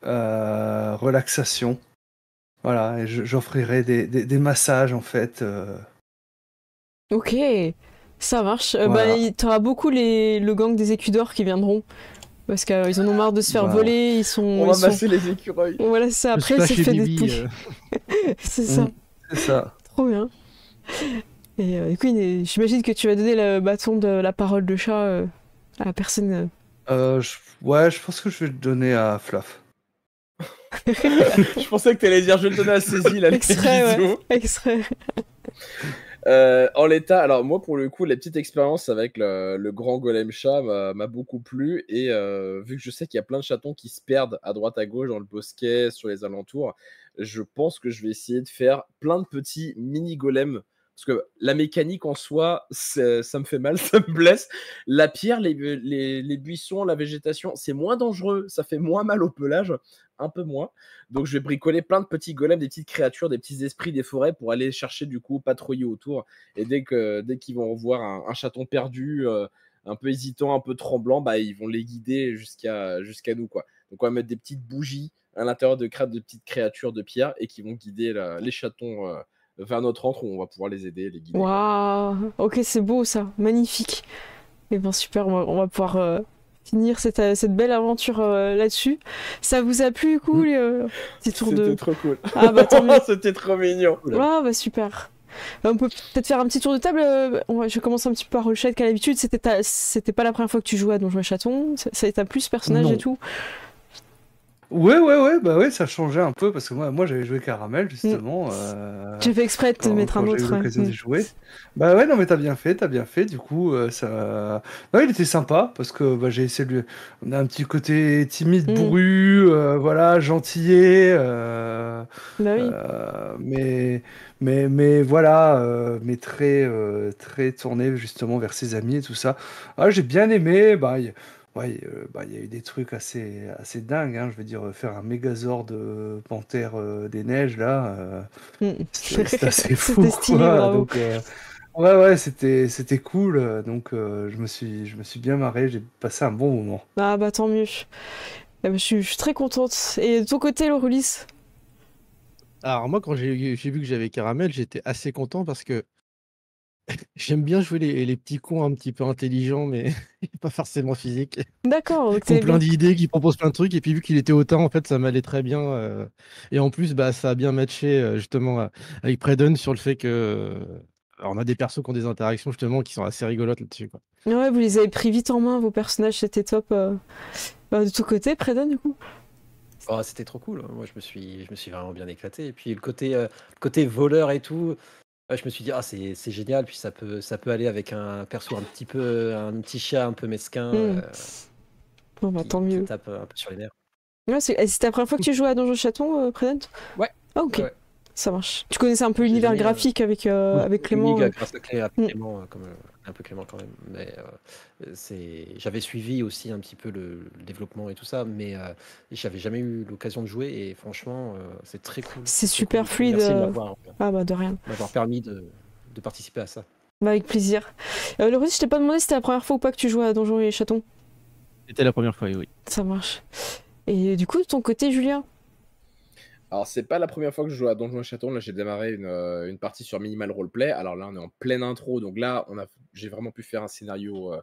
relaxation. Voilà, et j'offrirai des massages en fait. Ok, ça marche. Voilà. T'auras beaucoup le gang des écus d'or qui viendront. Parce qu'ils en ont marre de se faire Bah, voler, On va masser les écureuils. Voilà, c'est ça. Le Après, il se Splash et fait des Bibi, poules. C'est ça, C'est ça. trop bien. Et écoute, j'imagine que tu vas donner le bâton de la parole de chat à la personne. Ouais, je pense que je vais le donner à Fluff. Je pensais que t'allais dire je vais le donner à Cécile, allez, Extrait, bisous. ouais. Extrait. En l'état, alors moi pour le coup, la petite expérience avec le grand golem chat m'a beaucoup plu et vu que je sais qu'il y a plein de chatons qui se perdent à droite à gauche dans le bosquet, sur les alentours, je pense que je vais essayer de faire plein de petits mini golems. Parce que la mécanique en soi, ça me fait mal, ça me blesse. La pierre, les buissons, la végétation, c'est moins dangereux, ça fait moins mal au pelage, un peu moins. Donc je vais bricoler plein de petits golems, des petites créatures, des petits esprits des forêts pour aller chercher du coup, patrouiller autour. Et dès qu'ils vont voir un chaton perdu, un peu hésitant, un peu tremblant, bah, ils vont les guider jusqu'à nous, quoi. Donc on va mettre des petites bougies à l'intérieur de petites créatures de pierre et qui vont guider les chatons vers notre antre où on va pouvoir les aider, les guider. Waouh. Ok, c'est beau ça. Magnifique. Et ben super, on va pouvoir finir cette belle aventure là-dessus. Ça vous a plu, cool petit tour C'était de... trop cool. Ah bah tant mieux. C'était trop mignon. Ah bah super. On peut peut-être faire un petit tour de table. Je commence un petit peu par Rochette qu'à l'habitude. C'était pas la première fois que tu jouais à Donjons et Chatons. Ça t'a plu ce personnage Non. et tout? Ouais, ça changeait un peu parce que moi j'avais joué Caramel justement. J'ai fait exprès de te mettre un quand autre. j'ai eu l'occasion d'y jouer. Bah ouais, non mais t'as bien fait. Du coup, ouais, il était sympa parce que j'ai essayé de lui. On a un petit côté timide, bourru, voilà, gentillet. Bah oui. Mais voilà, mais très tourné justement vers ses amis et tout ça. Ah, j'ai bien aimé. Ouais, il y a eu des trucs assez dingues, hein. Je veux dire, faire un Mégazord Panthère des Neiges, là, c'était assez fou, C'était stylé, quoi. bravo. Donc, ouais, c'était cool. Donc, je me suis bien marré, j'ai passé un bon moment. Ah bah tant mieux. Je suis très contente. Et de ton côté, Laurelis? Alors moi, quand j'ai vu que j'avais Caramel, j'étais assez content parce que j'aime bien jouer les petits cons un petit peu intelligents, mais pas forcément physiques, D'accord, donc qui ont t'es plein bien. d'idées, qui proposent plein de trucs. Et puis vu qu'il était autant, en fait, ça m'allait très bien. Et en plus, bah, ça a bien matché justement avec Predon sur le fait que alors, on a des persos qui ont des interactions justement qui sont assez rigolotes là-dessus, quoi. Ouais, vous les avez pris vite en main, vos personnages, c'était top. De ton côté, Preda, du coup? Oh, c'était trop cool. Moi, je me suis vraiment bien éclaté. Et puis le côté voleur et tout, je me suis dit, ah, c'est génial. Puis ça peut aller avec un perso un petit chat un peu mesquin Bon, bah tant qui mieux. tape un peu sur les nerfs. Ouais, c'est ta première fois que tu joues à Donjons et Chatons, Preda? Ouais. Ah, ok. Ouais. Ça marche. Tu connaissais un peu J'ai l'univers jamais, graphique avec Clément? Grâce à Clément, comme un peu Clément quand même. Mais j'avais suivi aussi un petit peu le développement et tout ça, mais j'avais jamais eu l'occasion de jouer et franchement, c'est très cool. C'est Très super cool. fluide. Merci de Ah bah de rien. m'avoir permis de participer à ça. Bah avec plaisir. Laurelis, je t'ai pas demandé si c'était la première fois ou pas que tu jouais à Donjons et Chatons. C'était la première fois, oui. Ça marche. Et du coup, de ton côté, Julien? Alors, c'est pas la première fois que je joue à Donjons et Chatons. Là, j'ai démarré une partie sur Minimal Roleplay. Alors là, on est en pleine intro. Donc là, j'ai vraiment pu faire un scénario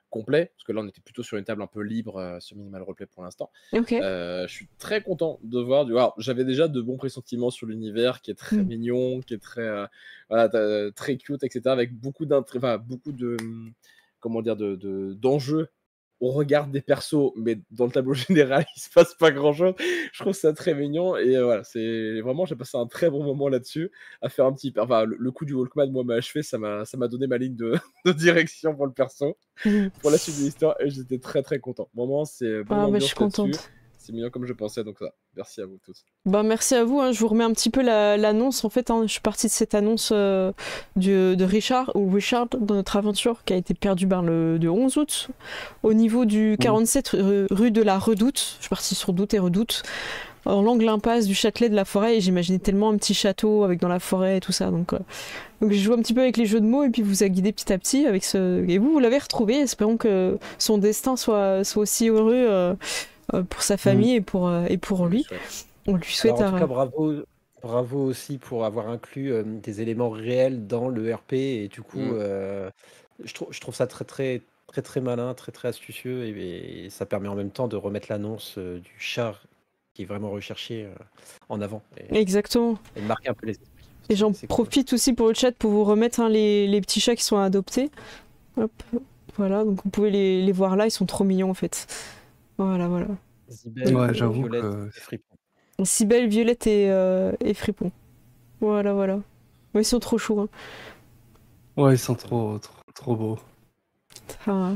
complet. Parce que là, on était plutôt sur une table un peu libre sur Minimal Roleplay pour l'instant. Ok. Je suis très content de voir. Alors, j'avais déjà de bons pressentiments sur l'univers qui est très mignon, qui est très cute, etc. Avec beaucoup de comment dire, d'enjeux au regard des persos, mais dans le tableau général, il se passe pas grand-chose. Je trouve ça très mignon et voilà, c'est vraiment, j'ai passé un très bon moment là-dessus, à faire un petit, le coup du Walkman, moi, m'a achevé, ça m'a donné ma ligne de direction pour le perso, pour la suite de l'histoire et j'étais très très content. Vraiment, c'est bonne ambiance je suis là-dessus. contente. C'est mignon comme je pensais, donc ça. Merci à vous tous. Bah merci à vous, hein. Je vous remets un petit peu l'annonce en fait, hein. Je suis partie de cette annonce de Richard dans notre aventure qui a été perdue le 11 août au niveau du 47 rue de la Redoute. Je suis partie sur Doute et Redoute en l'angle impasse du Châtelet de la Forêt et j'imaginais tellement un petit château avec dans la forêt et tout ça, donc j'ai joué un petit peu avec les jeux de mots et puis vous a guidé petit à petit avec et vous l'avez retrouvé. Espérons que son destin soit aussi heureux pour sa famille et pour lui. On lui souhaite Alors, en tout cas, bravo aussi pour avoir inclus des éléments réels dans le RP et du coup, je trouve ça très malin, très astucieux et ça permet en même temps de remettre l'annonce du chat qui est vraiment recherché en avant Exactement. et de marquer un peu les esprits. Et j'en C'est cool. profite aussi pour le chat pour vous remettre les petits chats qui sont adoptés. Hop, voilà, donc vous pouvez les voir là, ils sont trop mignons en fait. Voilà. Zibel, Ouais, j'avoue Violette que- et Fripon. Cybèle, Violette et Fripon. Voilà. Ouais, ils sont trop choux. Hein. Ouais, ils sont trop beaux. Enfin,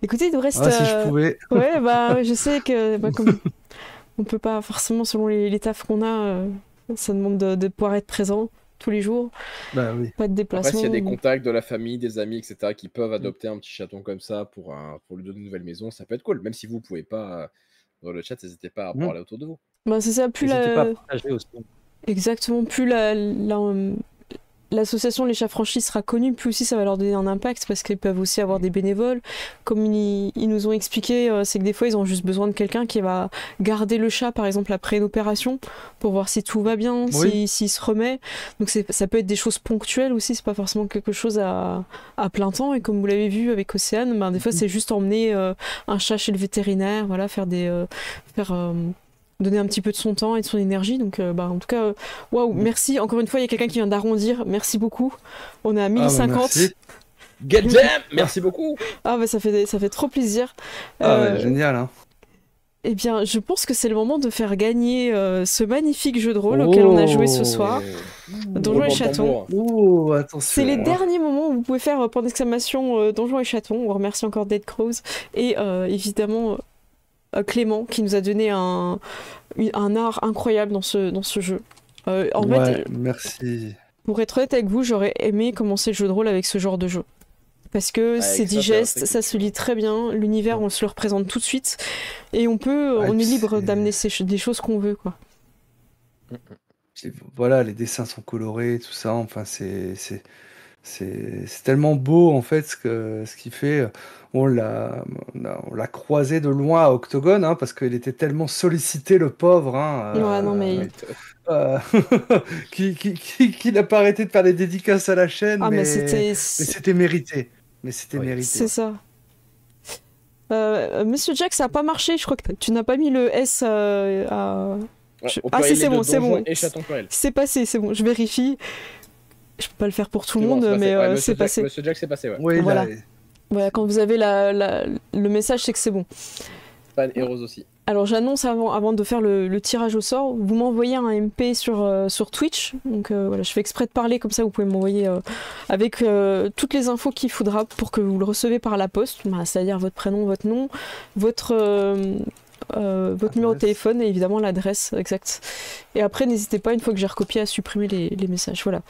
écoutez, il nous reste. Ah, si je pouvais. Ouais, bah, je sais que comme on peut pas forcément, selon les tafs qu'on a, ça demande de pouvoir être présent tous les jours, Bah oui. pas de Après, déplacement. s'il y a des contacts de la famille, des amis, etc., qui peuvent adopter un petit chaton comme ça pour lui donner une nouvelle maison, ça peut être cool. Même si vous pouvez pas, dans le chat, n'hésitez pas à en parler autour de vous. Bah, c'est ça, plus N'hésitez pas à la... partager aussi. Exactement, plus l'association Les Chats Franchis sera connue, plus aussi ça va leur donner un impact parce qu'ils peuvent aussi avoir des bénévoles. Comme ils nous ont expliqué, c'est que des fois ils ont juste besoin de quelqu'un qui va garder le chat par exemple après une opération pour voir si tout va bien, Oui. s'il se remet. Donc ça peut être des choses ponctuelles aussi, c'est pas forcément quelque chose à plein temps. Et comme vous l'avez vu avec Océane, ben, des fois c'est juste emmener un chat chez le vétérinaire, voilà, donner un petit peu de son temps et de son énergie. Donc, en tout cas, waouh, merci. Encore une fois, il y a quelqu'un qui vient d'arrondir. Merci beaucoup. On est à 1050. merci. Get jam. Merci beaucoup. Ah, bah, ça fait trop plaisir. Ah ouais, génial, hein. Eh bien, je pense que c'est le moment de faire gagner ce magnifique jeu de rôle auquel on a joué ce soir. Donjons et Chatons. Oh, attention. C'est les derniers moments où vous pouvez faire point d'exclamation Donjons et Chatons. On remercie encore Dead Crows et évidemment Clément qui nous a donné un art incroyable dans ce jeu. En fait, merci. pour être honnête avec vous, j'aurais aimé commencer le jeu de rôle avec ce genre de jeu. Parce que c'est digeste, ça se lit très bien, l'univers on se le représente tout de suite et on est libre d'amener des choses qu'on veut, quoi. Voilà, les dessins sont colorés, tout ça, enfin c'est tellement beau en fait ce qu'il fait. On l'a croisé de loin à Octogone, hein, parce qu'il était tellement sollicité le pauvre, hein, Ouais, non mais... qu'il n'a pas arrêté de faire des dédicaces à la chaîne, Ah, mais c'était mérité. Mais c'était mérité. C'est ça. Monsieur Jack, ça n'a pas marché, je crois que tu n'as pas mis le S à... Ah, c'est bon. C'est passé, c'est bon, je vérifie. Je peux pas le faire pour tout le monde, mais c'est passé. Monsieur Jack, c'est passé, ouais. Oui, voilà. Voilà, quand vous avez le message, c'est que c'est bon. Pan et Rose aussi. Alors j'annonce avant de faire le tirage au sort, vous m'envoyez un MP sur Twitch. Donc voilà, je fais exprès de parler, comme ça vous pouvez m'envoyer avec toutes les infos qu'il faudra pour que vous le recevez par la poste, c'est-à-dire votre prénom, votre nom, votre numéro de téléphone et évidemment l'adresse exacte. Et après, n'hésitez pas, une fois que j'ai recopié, à supprimer les messages. Voilà.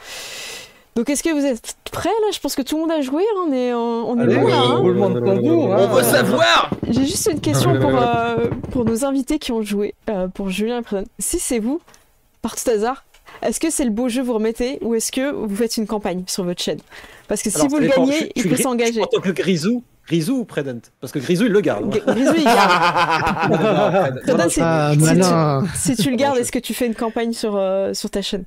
Donc est-ce que vous êtes prêts là? Je pense que tout le monde a joué, hein, on est bon là. Hein, on veut savoir. J'ai juste une question pour nos invités qui ont joué, pour Julien et Prédon. Si c'est vous, par tout hasard, est-ce que c'est le beau jeu vous remettez ou est-ce que vous faites une campagne sur votre chaîne? Parce que si vous le gagnez, il peut s'engager. En tant que Grisou ou Predent? Parce que Grisou il le garde. Ouais. Grisou il garde. Predent, si tu le gardes, est-ce que tu fais une campagne sur ta chaîne?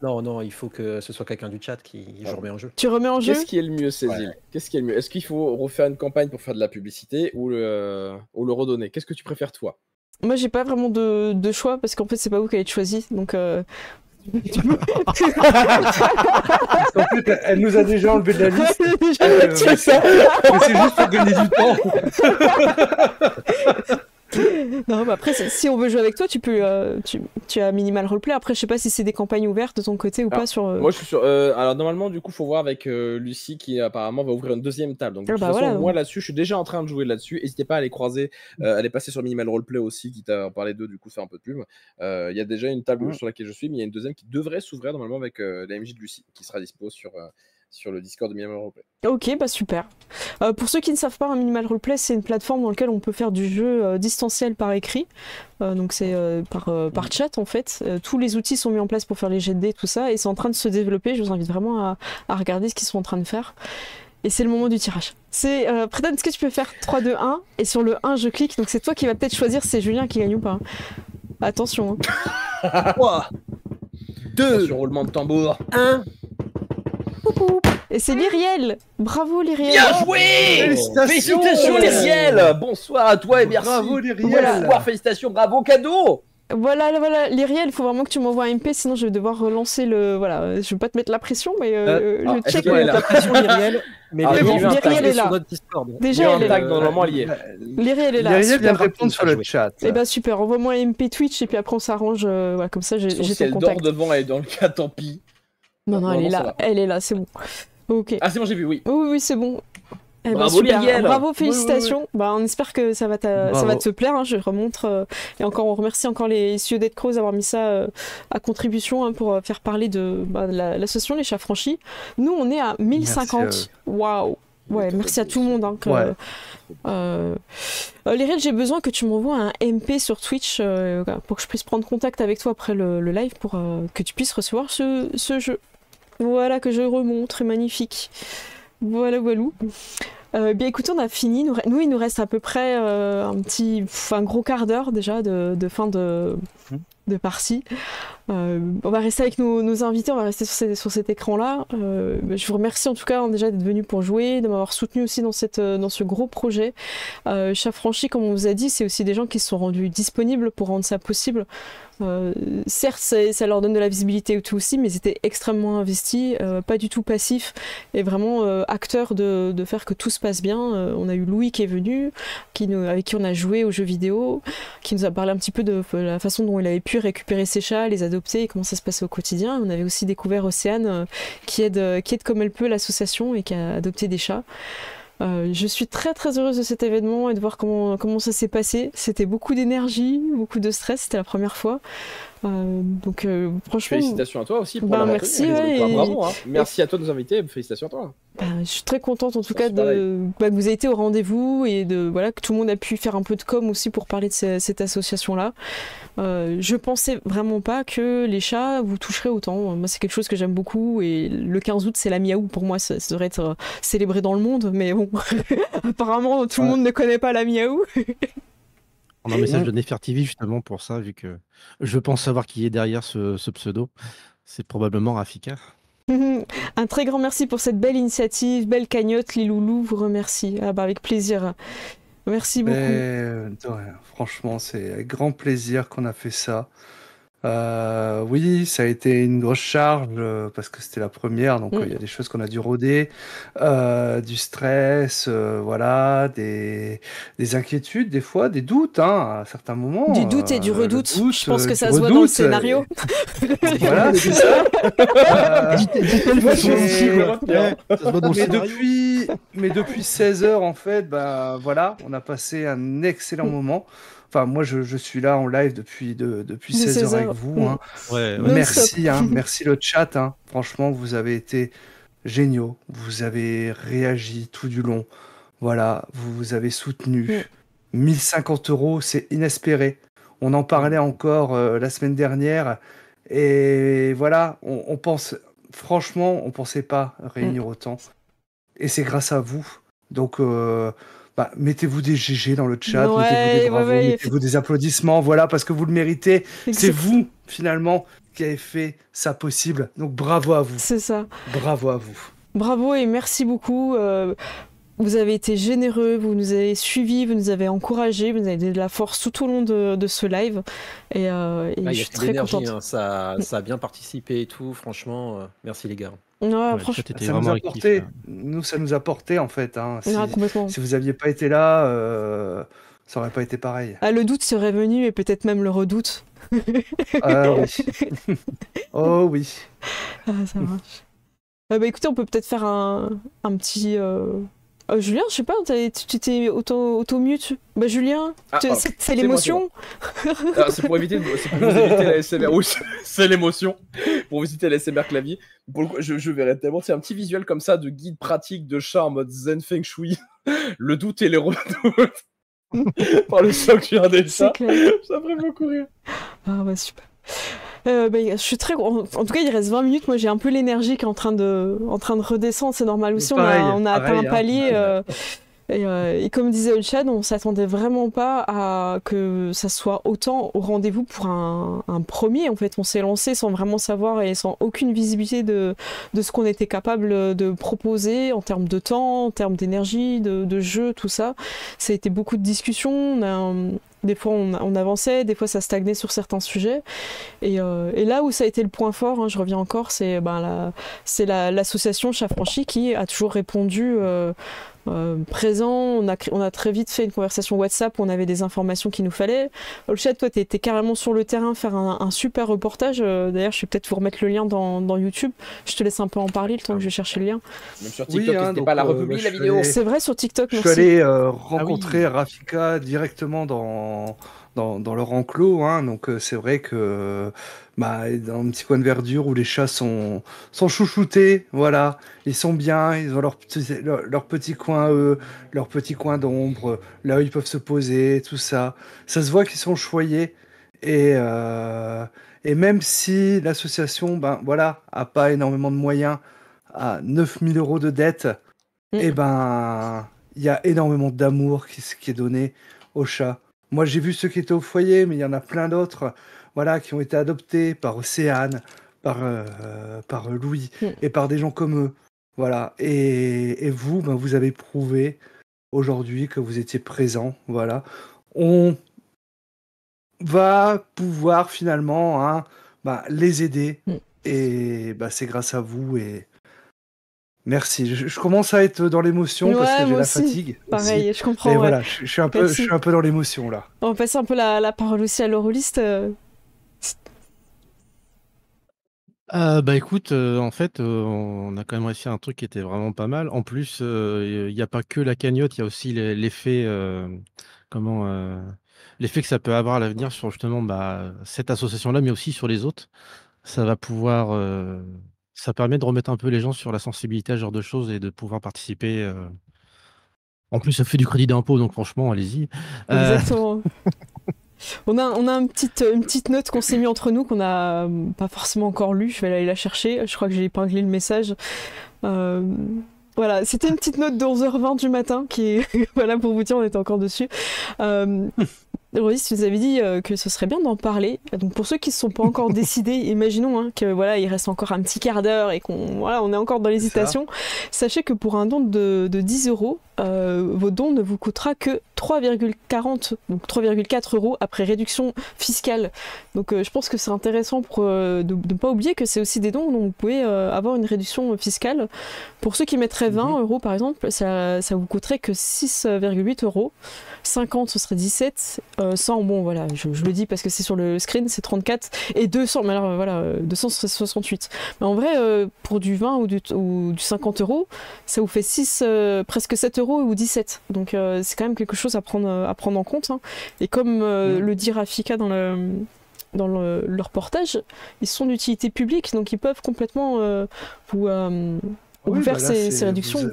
Non, il faut que ce soit quelqu'un du chat qui je remets en jeu. Tu remets en jeu? Qu'est-ce qui est le mieux, Cécile? Qu'est-ce qui est le mieux? Est-ce qu'il faut refaire une campagne pour faire de la publicité ou le redonner? Qu'est-ce que tu préfères, toi? Moi, j'ai pas vraiment de choix parce qu'en fait, c'est pas vous qui avez choisi. Donc, en fait, elle nous a déjà enlevé de la liste. Mais c'est juste pour gagner du temps. Non, bah après, si on veut jouer avec toi, tu peux, tu as Minimal Roleplay. Après, je sais pas si c'est des campagnes ouvertes de ton côté ou pas sur. Moi, je suis sur. Alors normalement, du coup, faut voir avec Lucie qui apparemment va ouvrir une deuxième table. Donc de toute façon, moi là-dessus, je suis déjà en train de jouer là-dessus. N'hésitez pas à les croiser. Elle est passée sur Minimal Roleplay aussi, qui t'a parlé d'eux. Du coup, faire un peu de pub. Il y a déjà une table sur laquelle je suis, mais il y a une deuxième qui devrait s'ouvrir normalement avec la MJ de Lucie, qui sera dispo sur le Discord de Minimal Roleplay. Ok, bah super. Pour ceux qui ne savent pas, un Minimal Roleplay, c'est une plateforme dans laquelle on peut faire du jeu distanciel par écrit. Donc c'est par chat en fait. Tous les outils sont mis en place pour faire les jets de dés, tout ça, et c'est en train de se développer. Je vous invite vraiment à regarder ce qu'ils sont en train de faire. Et c'est le moment du tirage. C'est Prédan, est-ce que tu peux faire 3, 2, 1 et sur le 1 je clique, donc c'est toi qui vas peut-être choisir si c'est Julien qui gagne ou pas. Attention. 3, 2, Attention, roulement de tambour. 1. Et c'est Lyriel. Bravo Lyriel. Bien joué. Félicitations. Félicitations Lyriel. Bonsoir à toi et merci. Bravo, Lyriel. Bonsoir, félicitations, bravo, cadeau. Voilà, Lyriel, il faut vraiment que tu m'envoies un MP, sinon je vais devoir relancer le... Voilà, je vais pas te mettre la pression, mais je est-ce check. qu'elle est là La pression Lyriel, mais Ah, Lyriel, il y a eu un Lyriel est là. sur notre Discord. Déjà, elle est là. Normalement, elle y est. Lyriel est là. Lyriel vient de Super. répondre sur le chat. Eh ben super, envoie-moi un MP Twitch et puis après on s'arrange, voilà, comme ça j'ai Si ton elle dort contact. devant, elle est dans le cas, tant pis. Non, elle est ça là, va. elle est là, c'est bon. Ok. Ah, c'est bon, j'ai vu, oui. Oui, c'est bon. Eh ben, Bravo, super. Lyriel. Bravo, félicitations. Bah, on espère que ça va Bravo. te plaire. Hein. Je remonte et encore, on remercie encore les studios Dead Crows d'avoir mis ça à contribution hein, pour faire parler de l'association Les Chats Franchis. Nous, on est à 1050. Waouh. Ouais, merci à tout le monde. Hein, Lyriel, j'ai besoin que tu m'envoies un MP sur Twitch pour que je puisse prendre contact avec toi après le live pour que tu puisses recevoir ce jeu. Voilà que je remonte, très magnifique. Voilà. Bien écoutez, on a fini. Nous, il nous reste à peu près un gros quart d'heure déjà de fin de partie. On va rester avec nos invités, on va rester sur cet écran-là. Je vous remercie en tout cas déjà d'être venu pour jouer, de m'avoir soutenu aussi dans ce gros projet. Chats Franchis, comme on vous a dit, c'est aussi des gens qui se sont rendus disponibles pour rendre ça possible. Certes, ça leur donne de la visibilité et tout aussi, mais ils étaient extrêmement investis, pas du tout passifs, et vraiment acteurs de faire que tout se passe bien. On a eu Louis qui est venu, avec qui on a joué aux jeux vidéo, qui nous a parlé un petit peu de la façon dont il avait pu récupérer ses chats, les adopter et comment ça se passait au quotidien. On avait aussi découvert Océane qui aide comme elle peut l'association et qui a adopté des chats. Je suis très très heureuse de cet événement et de voir comment ça s'est passé. C'était beaucoup d'énergie, beaucoup de stress, c'était la première fois. Donc franchement... Félicitations à toi aussi pour Ben, la merci, tenue. ouais, Bravo, hein. Merci à toi de nous inviter, félicitations à toi. je suis très contente en tout cas c'est que vous ayez été au rendez-vous et que tout le monde a pu faire un peu de com aussi pour parler de cette association-là. Je pensais vraiment pas que les chats vous toucheraient autant. Moi, c'est quelque chose que j'aime beaucoup et le 15 août, c'est la Miaou. Pour moi, ça devrait être célébré dans le monde, mais bon, apparemment, tout le monde ne connaît pas la Miaou. On a un message de Nefertiti justement pour ça, vu que je pense savoir qui est derrière ce pseudo. C'est probablement Rafika. Un très grand merci pour cette belle initiative, belle cagnotte. Les loulous vous remercie. Avec plaisir. Merci beaucoup. Franchement, c'est avec grand plaisir qu'on a fait ça. Oui, ça a été une grosse charge parce que c'était la première, donc il y a des choses qu'on a dû rôder, du stress, voilà, des inquiétudes, des fois, des doutes, hein, à certains moments. Du doute et du redoute. Je pense que ça du se voit dans le redoute, scénario. Voilà, c'est ça. Mais depuis 16 heures, en fait, bah, voilà, on a passé un excellent moment. Enfin, moi, je suis là en live depuis 16 heures avec vous. Hein. Ouais. Merci, hein, merci le chat. Hein. Franchement, vous avez été géniaux. Vous avez réagi tout du long. Voilà, vous avez soutenu. 1050 €, c'est inespéré. On en parlait encore la semaine dernière. Et voilà, on pense, franchement, on pensait pas réunir autant. Et c'est grâce à vous. Donc, mettez-vous des GG dans le chat, mettez-vous des bravos, mettez-vous des applaudissements, voilà, parce que vous le méritez. C'est vous, finalement, qui avez fait ça possible. Donc, bravo à vous. C'est ça. Bravo à vous. Bravo et merci beaucoup. Vous avez été généreux, vous nous avez suivis, vous nous avez encouragés, vous nous avez donné de la force tout au long de ce live. Et je suis très contente. Hein, ça a bien participé et tout. Franchement, merci les gars. Ouais, franchement, ça nous a porté. Nous, ça nous a porté en fait. Hein. Complètement. Si vous n'aviez pas été là, ça aurait pas été pareil. Le doute serait venu et peut-être même le redoute. Oui. Oh oui. Ça marche. Écoutez, on peut peut-être faire un petit. Julien, je sais pas, tu t'es auto-mute. Julien, c'est l'émotion. C'est pour éviter la SMR. Oui, c'est l'émotion. Pour éviter la SMR clavier. Pour le coup, je verrais tellement. C'est un petit visuel comme ça de guide pratique de chat en mode Zen Feng Shui. Le doute et les redoutes. Par le son que je viens des chats. Ça ferait beaucoup rire. Super. Je suis très... En tout cas, il reste 20 minutes. Moi, j'ai un peu l'énergie qui est en train de redescendre. C'est normal aussi. Pareil, on a atteint un pareil, hein. palier. Et comme disait Olchad, on s'attendait vraiment pas à que ça soit autant au rendez-vous pour un premier. En fait, on s'est lancé sans vraiment savoir et sans aucune visibilité de ce qu'on était capable de proposer en termes de temps, en termes d'énergie, de jeu, tout ça. Ça a été beaucoup de discussions. Des fois, on avançait, des fois, ça stagnait sur certains sujets. Et là où ça a été le point fort, hein, je reviens encore, c'est l'association Chat Franchi qui a toujours répondu présent. On a très vite fait une conversation WhatsApp où on avait des informations qu'il nous fallait. Olchad, toi, t'es carrément sur le terrain faire un super reportage. D'ailleurs, je vais peut-être vous remettre le lien dans YouTube. Je te laisse un peu en parler le temps que je vais chercher le lien. Même sur TikTok, n'hésitez pas à la republier, la vidéo. C'est vrai, sur TikTok, Je merci. suis allé rencontrer Rafika directement dans leur enclos, hein, donc c'est vrai que dans un petit coin de verdure où les chats sont chouchoutés, voilà, ils sont bien, ils ont leur petit coin à eux, leur petit coin d'ombre, là où ils peuvent se poser, tout ça. Ça se voit qu'ils sont choyés et même si l'association, voilà, a pas énormément de moyens, à 9000 € de dette, et il y a énormément d'amour qui est donné aux chats. Moi, j'ai vu ceux qui étaient au foyer, mais il y en a plein d'autres, voilà, qui ont été adoptés par Océane, par Louis, et par des gens comme eux. Voilà. Et vous, vous avez prouvé aujourd'hui que vous étiez présents. Voilà. On va pouvoir finalement, hein, les aider. Et c'est grâce à vous. Et merci. Je commence à être dans l'émotion parce que j'ai la fatigue. Pareil, aussi. je comprends. Mais ouais. voilà, je suis un peu dans l'émotion là. On va passer un peu la parole aussi à l'Euroliste. Écoute, en fait, on a quand même réussi un truc qui était vraiment pas mal. En plus, il n'y a pas que la cagnotte, il y a aussi l'effet, l'effet que ça peut avoir à l'avenir sur justement cette association-là, mais aussi sur les autres. Ça va pouvoir, ça permet de remettre un peu les gens sur la sensibilité à ce genre de choses et de pouvoir participer. En plus, ça fait du crédit d'impôt, donc franchement, allez-y. Exactement. On a une petite note qu'on s'est mis entre nous qu'on n'a pas forcément encore lue. Je vais aller la chercher. Je crois que j'ai épinglé le message. Voilà, c'était une petite note de 11h20 du matin qui est... voilà, pour vous dire, on était encore dessus. Rosy, vous avez dit que ce serait bien d'en parler. Donc pour ceux qui ne se sont pas encore décidés, imaginons hein, que voilà, il reste encore un petit quart d'heure et on est encore dans l'hésitation. Sachez que pour un don de 10 €, votre don ne vous coûtera que 3,40, donc 3,4 € après réduction fiscale. Donc je pense que c'est intéressant de ne pas oublier que c'est aussi des dons dont vous pouvez avoir une réduction fiscale. Pour ceux qui mettraient 20 € par exemple, ça vous coûterait que 6,8 €. 50 ce serait 17, 100 bon voilà je le dis parce que c'est sur le screen c'est 34 et 200 mais alors voilà 200 ce serait 68 mais en vrai pour du 20 ou du 50 € ça vous fait 6 presque 7 € ou 17 donc c'est quand même quelque chose à prendre en compte hein. Et comme le dit Rafika dans le reportage, ils sont d'utilité publique donc ils peuvent complètement vous faire ces réductions.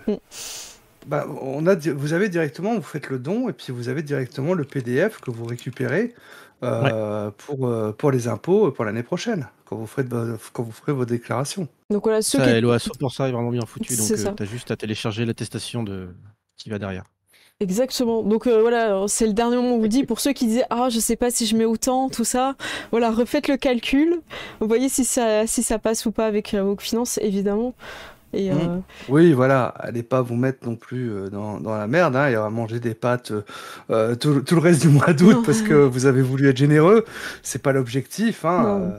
Vous avez directement, vous faites le don et puis vous avez directement le PDF que vous récupérez pour les impôts pour l'année prochaine, quand vous ferez vos déclarations. Donc voilà, LOASO pour ça est vraiment bien foutu, donc tu as juste à télécharger l'attestation qui va derrière. Exactement, donc voilà, c'est le dernier moment où on vous dit, pour ceux qui disaient « Ah, je sais pas si je mets autant, tout ça », voilà, refaites le calcul, vous voyez si ça passe ou pas avec vos finances, évidemment. Et oui, voilà, allez pas vous mettre non plus dans la merde, hein, et à manger des pâtes tout le reste du mois d'août parce que vous avez voulu être généreux. C'est pas l'objectif, hein.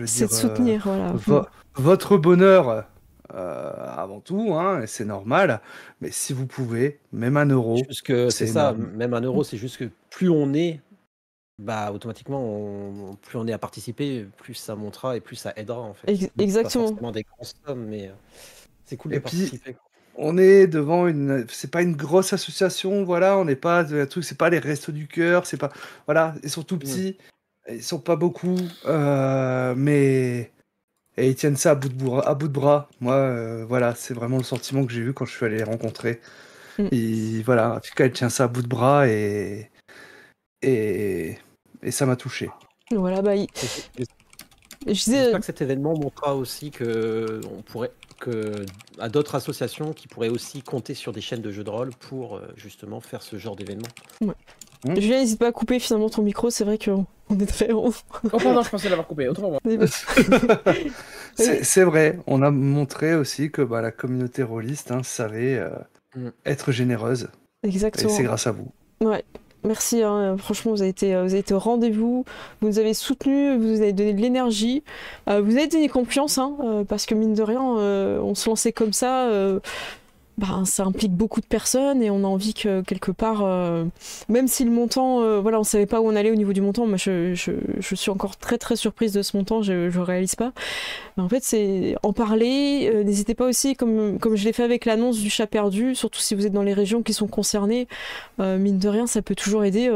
C'est de soutenir, voilà. Votre bonheur avant tout, hein, et c'est normal. Mais si vous pouvez, même 1 €. C'est ça, même 1 €, c'est juste que plus on est, automatiquement, plus on est à participer, plus ça montera et plus ça aidera en fait. Exactement. Pas forcément des grosses sommes, mais c'est cool de participer. On est devant c'est pas une grosse association, voilà, on n'est pas c'est pas les Restos du Cœur, c'est pas, voilà, ils sont tout petits, ils sont pas beaucoup, mais et ils tiennent ça à bout de bras. Moi, voilà, c'est vraiment le sentiment que j'ai eu quand je suis allé les rencontrer. Et voilà, en tout cas, elle tient ça à bout de bras et ça m'a touché. Voilà, Je disais, J'espère que cet événement montrera aussi à d'autres associations qui pourraient aussi compter sur des chaînes de jeux de rôle pour justement faire ce genre d'événement. Julien, n'hésite pas à couper finalement ton micro, c'est vrai qu'on est très... Oh pardon, je pensais l'avoir coupé, autrement. C'est vrai, on a montré aussi que la communauté rôliste savait être généreuse. Et Exactement. c'est grâce à vous. Ouais, merci, franchement, vous avez été au rendez-vous, vous nous avez soutenus, vous nous avez donné de l'énergie, vous avez donné confiance, parce que mine de rien, on se lançait comme ça, ça implique beaucoup de personnes et on a envie que quelque part, même si le montant, on savait pas où on allait au niveau du montant, moi je suis encore très très surprise de ce montant, je réalise pas. Mais en fait, c'est en parler, n'hésitez pas aussi, comme je l'ai fait avec l'annonce du chat perdu, surtout si vous êtes dans les régions qui sont concernées, mine de rien, ça peut toujours aider.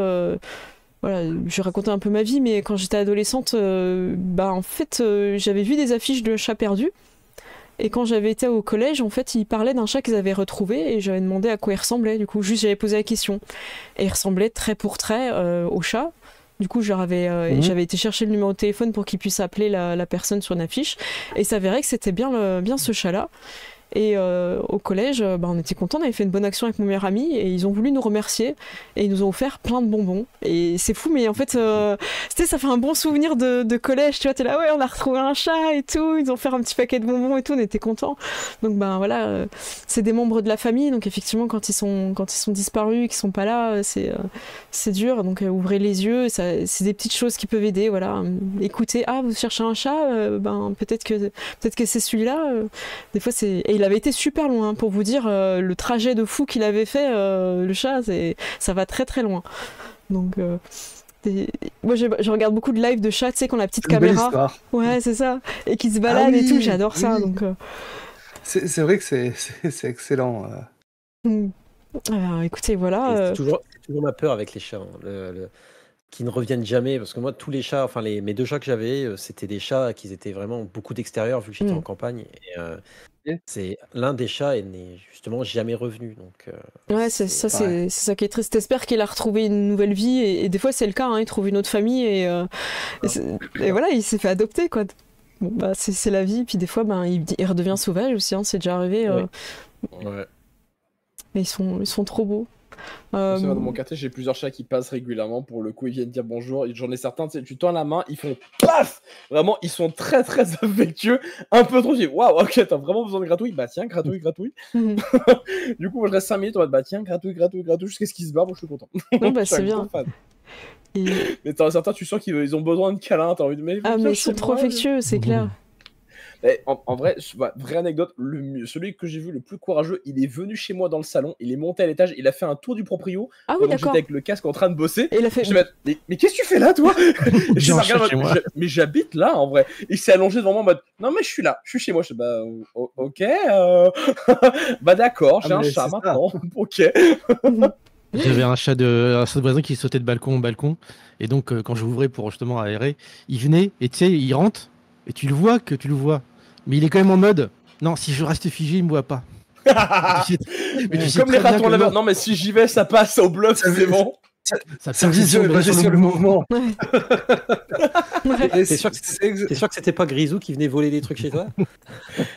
Voilà, je racontais un peu ma vie, mais quand j'étais adolescente, en fait, j'avais vu des affiches de chat perdu. Et quand j'avais été au collège, en fait, ils parlaient d'un chat qu'ils avaient retrouvé et j'avais demandé à quoi il ressemblait. Du coup, juste j'avais posé la question. Et il ressemblait trait pour trait au chat. Du coup, j'avais été chercher le numéro de téléphone pour qu'ils puissent appeler la personne sur une affiche. Et il s'avérait que c'était bien ce chat-là. Et au collège, on était contents, on avait fait une bonne action avec mon meilleur ami et ils ont voulu nous remercier et ils nous ont offert plein de bonbons. Et c'est fou, mais en fait, ça fait un bon souvenir de collège, tu vois, t'es là, ouais, on a retrouvé un chat et tout, ils ont fait un petit paquet de bonbons et tout, on était contents. Donc voilà, c'est des membres de la famille, donc effectivement, quand ils sont disparus et qu'ils sont pas là, c'est dur, donc ouvrez les yeux, c'est des petites choses qui peuvent aider, voilà. Écoutez, vous cherchez un chat, peut-être que c'est celui-là. Des fois, et il avait été super loin, pour vous dire, le trajet de fou qu'il avait fait, le chat, ça va très très loin. Donc, moi je regarde beaucoup de live de chats, tu sais, quand la petite caméra. Ouais, c'est ça. Et qui se baladent et tout, j'adore ça. Donc, c'est vrai que c'est excellent. Écoutez, voilà. C'est toujours ma peur avec les chats. Qui ne reviennent jamais, parce que moi tous les chats, enfin mes 2 chats que j'avais, c'était des chats qui étaient vraiment beaucoup d'extérieur vu que j'étais en campagne et c'est l'un des chats n'est justement jamais revenu, donc ouais, c'est ça qui est triste. T'espères qu'il a retrouvé une nouvelle vie et des fois c'est le cas, il trouve une autre famille et voilà, il s'est fait adopter, quoi. Bon, c'est la vie, puis des fois il redevient sauvage aussi, c'est déjà arrivé. Ouais. Mais ils sont trop beaux. Dans mon quartier, j'ai plusieurs chats qui passent régulièrement. Pour le coup, ils viennent dire bonjour. J'en ai certains, tu tends la main, ils font paf. Vraiment, ils sont très très affectueux. Un peu trop. Je dis waouh, ok, t'as vraiment besoin de gratouille. Bah tiens, gratouille. Du coup, moi, je reste 5 minutes. On va bah tiens, gratouille jusqu'à ce qu'ils se barrent. Moi, je suis content. Non, c'est bien. Mais t'en as certains, tu sens qu'ils ont besoin de câlins. T'as envie de mais ils sont trop affectueux, c'est clair. Et en vrai, vraie anecdote, celui que j'ai vu le plus courageux, il est venu chez moi dans le salon, il est monté à l'étage, il a fait un tour du proprio. Ah oui, d'accord. J'étais avec le casque en train de bosser. Et il a fait. Mais qu'est-ce que tu fais là, toi? Mais j'habite là, en vrai. Il s'est allongé devant moi en mode non, mais je suis là, je suis chez moi. Je dis ok. Bah d'accord, j'ai un chat maintenant. Ok. J'avais un chat de voisin qui sautait de balcon en balcon. Et donc, quand j'ouvrais pour justement aérer, il venait et tu sais, il rentre. Et tu le vois, mais il est quand même en mode non, si je reste figé, il me voit pas. mais tu sais comme les ratons laveurs. Non, mais si j'y vais, ça passe au bluff, c'est bon. Ça visuel basé sur le mouvement. T'es sûr que c'était pas Grisou qui venait voler des trucs chez toi?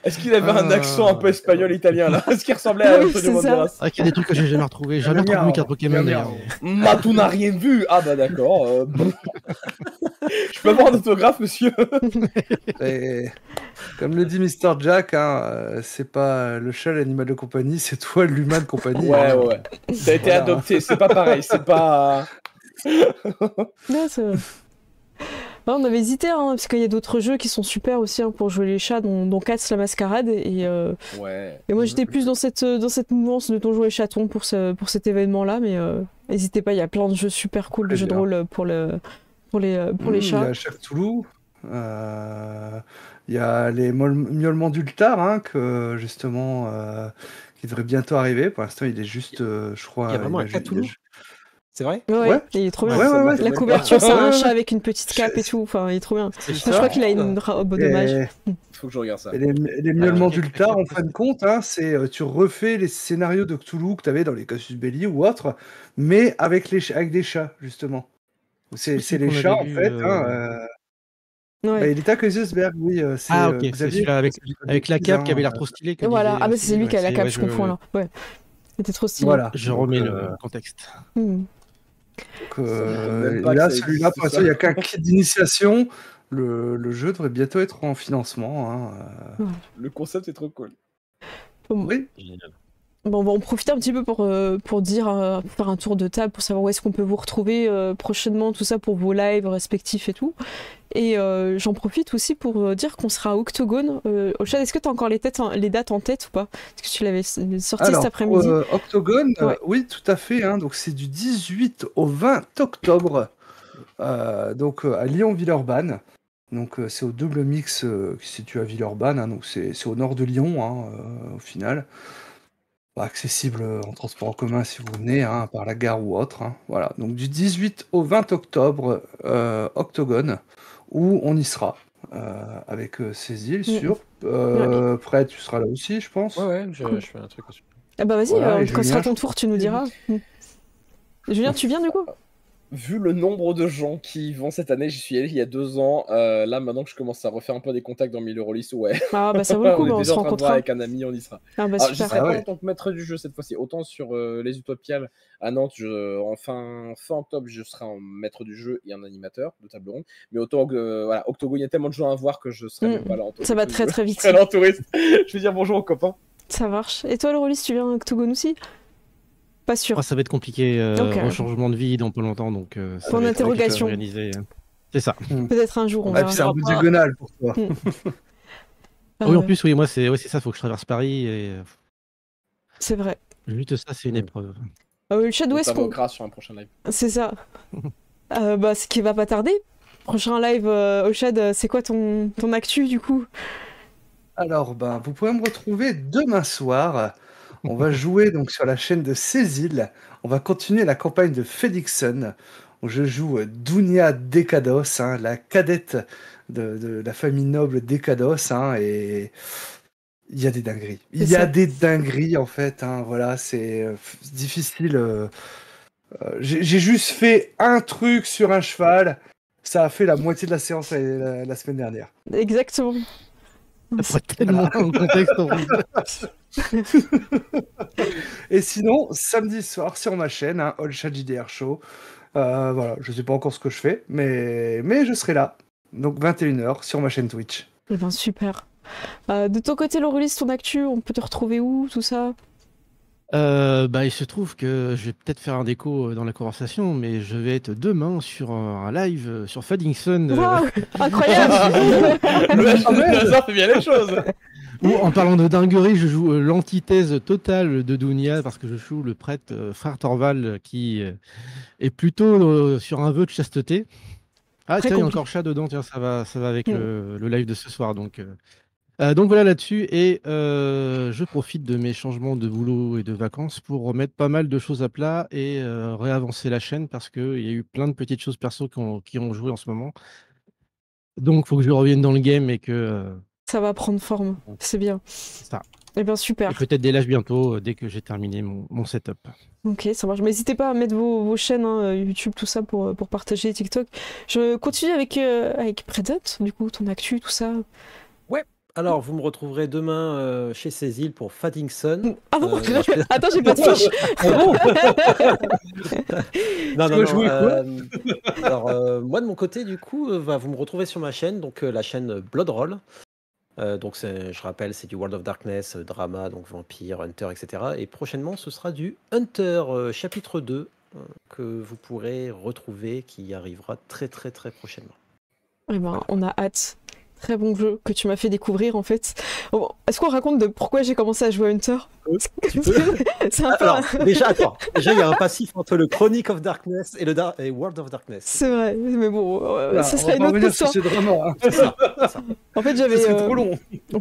Est-ce qu'il avait un accent un peu espagnol italien là? Est-ce qu'il ressemblait à Antonio Banderas? Il y a des trucs que j'ai jamais retrouvés. J'ai jamais retrouvé qu'un Pokémon d'ailleurs. Tu n'as rien vu? Ah bah d'accord. Je peux avoir un autographe, monsieur? Comme le dit Mr. Jack, c'est pas le chat l'animal de compagnie, c'est toi l'humain de compagnie. Ouais. T'as été adopté, c'est pas pareil, c'est pas. Non, on avait hésité, parce qu'il y a d'autres jeux qui sont super aussi pour jouer les chats, dont Cats la Mascarade. Et moi j'étais plus dans cette mouvance de Donjons et Chatons pour cet événement-là, mais n'hésitez pas, il y a plein de jeux super cool, de jeux de rôle pour les chats. Il y a Chef Toulouse, il y a les miaulements d'Ultar, que justement qui devrait bientôt arriver. Pour l'instant, il est juste, je crois. Il y a vraiment un Cthulhu. C'est vrai? Ouais, il est trop bien. Ouais, la couverture, c'est un chat avec une petite cape et tout. Enfin, il est trop bien. Je crois qu'il a une robe dommage. Faut que je regarde ça. Et les miaulements d'Ultar, en fin de compte, c'est tu refais les scénarios de Cthulhu que tu avais dans les Casus Belli ou autres, mais avec des chats, justement. C'est les chats, en fait. Ouais. Bah, il était à Kaisersberg, oui. C'est Ah, ok, c'est Xavier celui-là avec, qui a avec la dit, cape hein, qui avait l'air trop stylé. Et voilà, disait ah bah c'est lui qui a la cape, ouais, je confonds là. Ouais, c'était trop stylé. Voilà. Je Donc, remets le contexte. Hmm. Donc, Ça m'étonne même pas là, que ça celui-là, existe, pour l'instant, ça. il n'y a qu'un kit d'initiation. Le jeu devrait bientôt être en financement. Hein. Le concept est trop cool. Oui. Bon, on va en profiter un petit peu pour dire, faire un tour de table pour savoir où est-ce qu'on peut vous retrouver prochainement, tout ça pour vos lives respectifs et tout. Et j'en profite aussi pour dire qu'on sera à Octogone. Ochad, est-ce que tu as encore les dates en tête ou pas? Est-ce que tu l'avais sorti Alors, cet après-midi? Octogone, Ouais. oui, tout à fait. Hein. Donc, c'est du 18 au 20 octobre. Donc, à Lyon-Villeurbanne. Donc, c'est au double mix qui se situe à Villeurbanne. Hein. Donc, c'est au nord de Lyon, hein, au final. Accessible en transport en commun si vous venez, hein, par la gare ou autre. Hein. Voilà. Donc, du 18 au 20 octobre, Octogone, où on y sera. Avec Cécile, sûr. Prêt, tu seras là aussi, je pense. Ouais, je fais un truc aussi. Ah bah vas-y, Voilà, et quand Julien, sera ton tour, tu nous diras. Julien, tu viens du coup? Vu le nombre de gens qui y vont cette année, j'y suis allé il y a 2 ans. Là, maintenant que je commence à refaire un peu des contacts dans Mille Rollis, ouais. Ah bah ça vaut le coup, On est on déjà se en train de voir rencontrera. avec un ami, on y sera. Ah bah Alors, je super. serai Ah pas ouais. en tant que maître du jeu cette fois-ci. Autant sur les Utopiales à Nantes, en fin octobre, je serai en maître du jeu et en animateur de table ronde. Mais autant que voilà, Octogone, il y a tellement de gens à voir que je serai même pas là en tant Ça va que très très je vite. serai là en touriste. Je vais dire bonjour aux copains. Ça marche. Et toi, le Rollis, tu viens à Octogone aussi? Pas sûr. Oh, ça va être compliqué, Ok. un changement de vie dans pas longtemps, donc ça Point va être compliqué à d'interrogation. organiser. C'est ça. Peut-être un jour, on Ah, verra. puis c'est un peu diagonale pour toi. Oui, en plus, oui, moi, c'est ça, faut que je traverse Paris, et C'est vrai. juste ça, c'est une épreuve. Le Shadow, est-ce Ça qu'on... manquera sur un prochain live. C'est ça. Bah, ce qui va pas tarder. Prochain live au Shad, c'est quoi ton actu du coup? Alors, vous pouvez me retrouver demain soir. On va jouer donc sur la chaîne de Cécile. On va continuer la campagne de Felixson, où je joue Dunia Decados, hein, la cadette de la famille noble Decados, hein, et il y a des dingueries. Il y a des dingueries en fait. Hein, voilà, c'est difficile. J'ai juste fait un truc sur un cheval. Ça a fait la moitié de la séance la semaine dernière. Exactement. Ça pourrait tellement un contexte horrible. Et sinon, samedi soir sur ma chaîne, hein, All Chat JDR Show. Voilà, je sais pas encore ce que je fais, mais je serai là. Donc 21h sur ma chaîne Twitch. Eh ben super. De ton côté, Laurelis, ton actu, on peut te retrouver où, tout ça? Il se trouve que je vais peut-être faire un déco dans la conversation, mais je vais être demain sur un live sur Faddington. Waouh, incroyable. Le hasard fait bien les choses. Où, en parlant de dinguerie, je joue l'antithèse totale de Dunia, parce que je joue le prêtre frère Torval qui est plutôt sur un vœu de chasteté. Ah, Très tiens, il y a compliqué. encore chat dedans, tiens, ça va avec le live de ce soir. Donc voilà là-dessus, et je profite de mes changements de boulot et de vacances pour remettre pas mal de choses à plat et réavancer la chaîne, parce qu'il y a eu plein de petites choses perso qui ont joué en ce moment. Donc, il faut que je revienne dans le game et que... Ça va prendre forme, c'est bien. ça. Eh bien super. Et peut-être des lives bientôt, dès que j'ai terminé mon setup. Ok, ça marche. Mais n'hésitez pas à mettre vos chaînes, hein, YouTube, tout ça, pour partager TikTok. Je continue avec Present, du coup, ton actu, tout ça. Alors, vous me retrouverez demain chez Cécile pour Faddington. Ah bon non, Attends, j'ai pas de fiche. Non. Alors, moi, de mon côté, du coup, vous me retrouvez sur ma chaîne, donc la chaîne Bloodroll. Donc, je rappelle, c'est du World of Darkness, drama, donc vampire, hunter, etc. Et prochainement, ce sera du Hunter chapitre 2 que vous pourrez retrouver, qui arrivera très, très, très prochainement. Eh ben, on a hâte. Très bon jeu que tu m'as fait découvrir, en fait. Bon, est-ce qu'on raconte de pourquoi j'ai commencé à jouer à Hunter? Tu peux. C'est un peu... Alors, déjà, il y a un passif entre le Chronic of Darkness et World of Darkness. C'est vrai, mais bon, Voilà, ça on serait va une pas autre revenir sur histoire. ce drama. Hein. C'est ça. En fait, C'est trop long.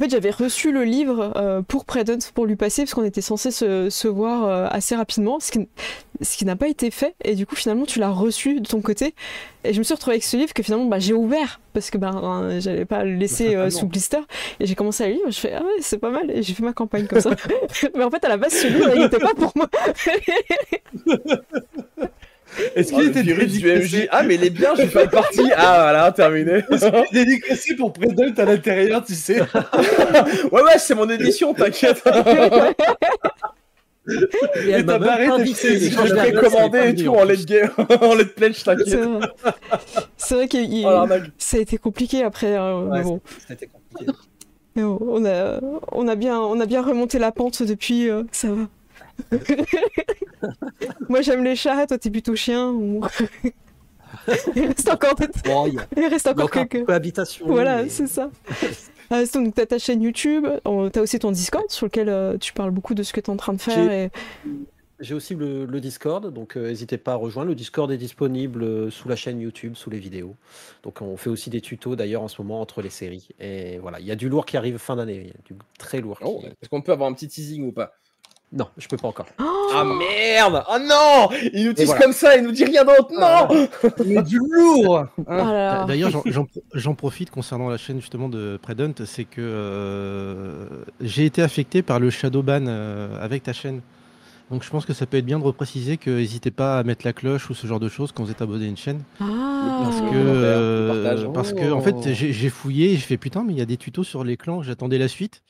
j'avais reçu le livre pour Predant pour lui passer, parce qu'on était censé se voir assez rapidement, ce qui n'a pas été fait, et du coup, finalement, tu l'as reçu de ton côté, et je me suis retrouvée avec ce livre que finalement, j'ai ouvert, parce que j'allais pas le laisser sous blister, et j'ai commencé à le lire, je fais, ah ouais, c'est pas mal, et j'ai fait ma campagne comme ça. Mais en fait, à la base, ce livre, il n'était pas pour moi. Est-ce Oh, qu'il le était virus du dédicacé MJ. Ah, mais il est bien, je fais partie. Ah, voilà, terminé. Est-ce qu'il est dédicacé pour Predont à l'intérieur, tu sais? Ouais, c'est mon édition, t'inquiète. Et elle Et m'a t'as même barré pas tes invité. petits Et quand Je je l'ai l'ai appelé, commandé elle est et pas tout venue, en let's game, en let's pledge, C'est t'inquiète. vrai, c'est vrai que Oh, l'arnaque. ça a été compliqué après. Ouais, Mais bon. c'était compliqué. Mais bon, on a bien remonté la pente depuis, ça va. Moi j'aime les chats, toi t'es plutôt chien. Il reste encore, Bon, il y a il reste encore encore quelques. cohabitation. Voilà, mais- c'est ça. Donc t'as ta chaîne YouTube, t'as aussi ton Discord sur lequel tu parles beaucoup de ce que t'es en train de faire. Et... J'ai aussi le Discord, donc n'hésitez pas à rejoindre. Le Discord est disponible sous la chaîne YouTube, sous les vidéos. Donc on fait aussi des tutos d'ailleurs en ce moment entre les séries. Et voilà, il y a du lourd qui arrive fin d'année, il y a du très lourd. Oh, qui- est-ce qu'on peut avoir un petit teasing ou pas? Non, je peux pas encore. Ah merde! Oh non! Il nous tease voilà. comme ça, il nous dit rien d'autre, non! Mais du lourd, hein. Ah là là. D'ailleurs, j'en profite concernant la chaîne justement de Predont, c'est que j'ai été affecté par le shadowban avec ta chaîne. Donc je pense que ça peut être bien de repréciser que n'hésitez pas à mettre la cloche ou ce genre de choses quand vous êtes abonné à une chaîne. Parce Ah. que, partage. en fait, j'ai fouillé et j'ai fait putain, mais il y a des tutos sur les clans, j'attendais la suite.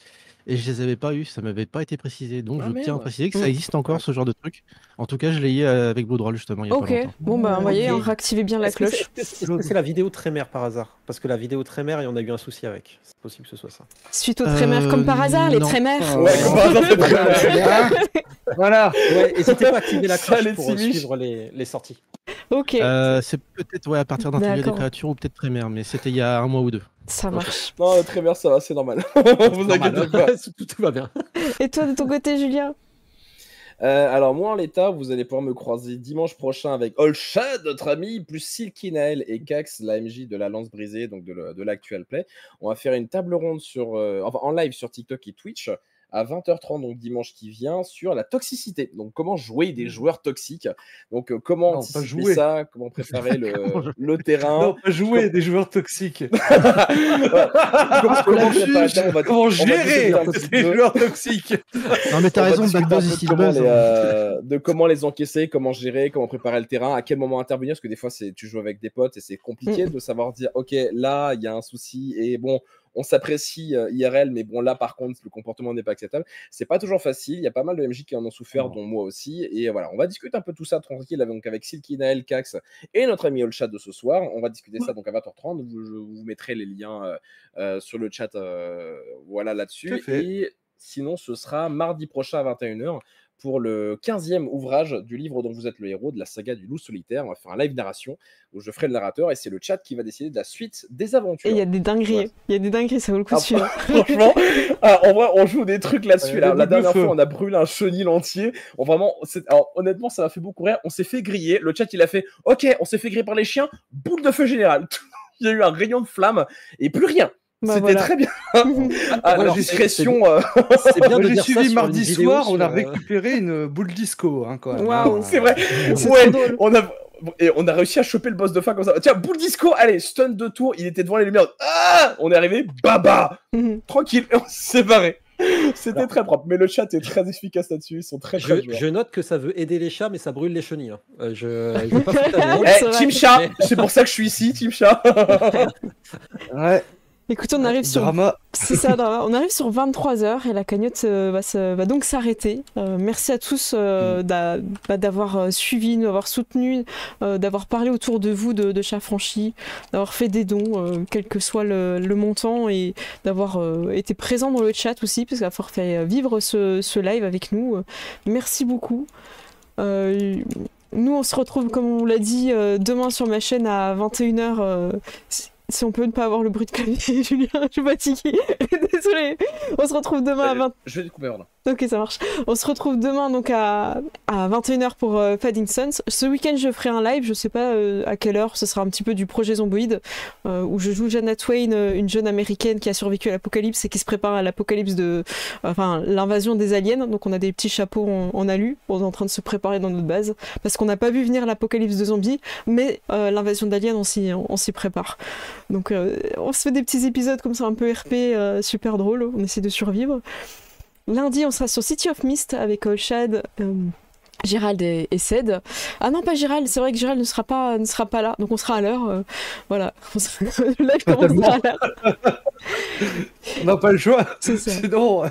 Et je les avais pas eu, ça m'avait pas été précisé. Donc Ah, je tiens à merde. préciser que ça existe encore ce genre de truc. En tout cas, je l'ai eu avec Bloodroll justement il y a Ok, pas longtemps. bon bah vous voyez, Ok. réactivez bien la Est-ce que c'est- cloche. est-ce que c'est la vidéo Trémère par hasard? Parce que la vidéo Trémère, il y en a eu un souci avec. C'est possible que ce soit ça. Suite aux trémères, comme par hasard, les non. trémères. Ouais, comme par hasard, c'est très bien. Hein Voilà. Ouais, n'hésitez pas à activer la Ça, cloche les pour petits suivre les sorties. Ok, C'est peut-être ouais, à partir d'un des D'accord. créatures ou peut-être Trémère, mais c'était il y a un mois ou deux. ça marche. Non, très bien, ça va, c'est normal. Vous inquiétez pas. Tout va bien. Et toi de ton côté, Julien? Alors moi en l'état, vous allez pouvoir me croiser dimanche prochain avec Olshad, notre ami, plus Silky Nael et Cax, la MJ de la Lance Brisée, donc de l'actual play. On va faire une table ronde en live sur TikTok et Twitch à 20h30, donc dimanche qui vient, sur la toxicité. Donc comment jouer des joueurs toxiques. Donc comment Non, pas anticiper jouer. ça, comment préparer le terrain. Non, pas jouer des joueurs toxiques. comment préparer le terrain, Comment gérer un petit des peu. joueurs toxiques? Non mais t'as On va raison, discuter Bad un Buzz peu ici de le comment buzz. de comment les encaisser, comment gérer, comment préparer le terrain, à quel moment intervenir, parce que des fois tu joues avec des potes et c'est compliqué de savoir dire ok là il y a un souci et bon on s'apprécie IRL mais bon là par contre le comportement n'est pas acceptable. C'est pas toujours facile, il y a pas mal de MJ qui en ont souffert dont moi aussi et voilà on va discuter un peu tout ça tranquille donc avec Silky Nael, Cax et notre ami Olchat de ce soir. On va discuter ça donc à 20h30, je vous mettrai les liens sur le chat voilà là-dessus. Tout à fait. Et sinon, ce sera mardi prochain à 21h pour le 15e ouvrage du livre dont vous êtes le héros, de la saga du loup solitaire. On va faire un live narration où je ferai le narrateur et c'est le chat qui va décider de la suite des aventures. Et il y a des dingueries, Ouais. il y a des dingueries, ça vaut le coup de suivre. Franchement, en vrai, on joue des trucs là-dessus. Ouais, Là. des La boules de dernière feu. fois, on a brûlé un chenil entier. Alors, honnêtement, ça m'a fait beaucoup rire. On s'est fait griller. Le chat, il a fait OK, on s'est fait griller par les chiens. Boule de feu générale. Il y a eu un rayon de flamme et plus rien. Bah, C'était voilà. très bien. Ah, La alors, discrétion. C'est bien Moi, de j'ai dire ça suivi sur mardi une vidéo soir, on a sur, récupéré une boule disco, hein, quand même. Waouh. hein. C'est vrai. C'est Ouais, trop drôle. on a réussi à choper le boss de fin comme ça. Tiens, boule disco, allez, stun de tour, il était devant les lumières. Ah, on est arrivé, baba, tranquille, et on s'est barré. C'était très propre, mais le chat est très efficace là-dessus, ils sont très très Je note que ça veut aider les chats, mais ça brûle les chenilles. Hein. Je veux pas foutre la gueule. C'est Eh, vrai. Team Chat, c'est pour ça que je suis ici, Team Chat. Ouais, Écoute, on arrive sur drama. C'est ça, on arrive sur 23h et la cagnotte va donc s'arrêter. Merci à tous d'avoir suivi, d'avoir soutenu, d'avoir parlé autour de vous de Chat Franchi, d'avoir fait des dons, quel que soit le montant, et d'avoir été présent dans le chat aussi, parce d'avoir fait vivre ce live avec nous. Merci beaucoup. Nous, on se retrouve, comme on l'a dit, demain sur ma chaîne à 21h. Si on peut ne pas avoir le bruit de clavier, Julien, je suis fatiguée. Désolée. On se retrouve demain à 20. Je vais découper, pardon. Ok, ça marche. On se retrouve demain donc à 21h pour Fading Suns. Ce week-end, je ferai un live, je sais pas à quelle heure, ce sera un petit peu du projet Zomboid, où je joue Jana Twain, une jeune américaine qui a survécu à l'apocalypse et qui se prépare à l'apocalypse l'invasion des aliens. Donc on a des petits chapeaux en alu, on est en train de se préparer dans notre base, parce qu'on n'a pas vu venir l'apocalypse de zombies, mais l'invasion d'aliens, on s'y prépare. Donc on se fait des petits épisodes comme ça un peu RP, super drôle, on essaie de survivre. Lundi, on sera sur City of Mist avec Olshad Gérald et Ced. Ah non, pas Gérald, c'est vrai que Gérald ne sera pas là, donc on sera à l'heure. Voilà, le live commencera à l'heure. On n'a pas le choix. C'est ça. Sinon.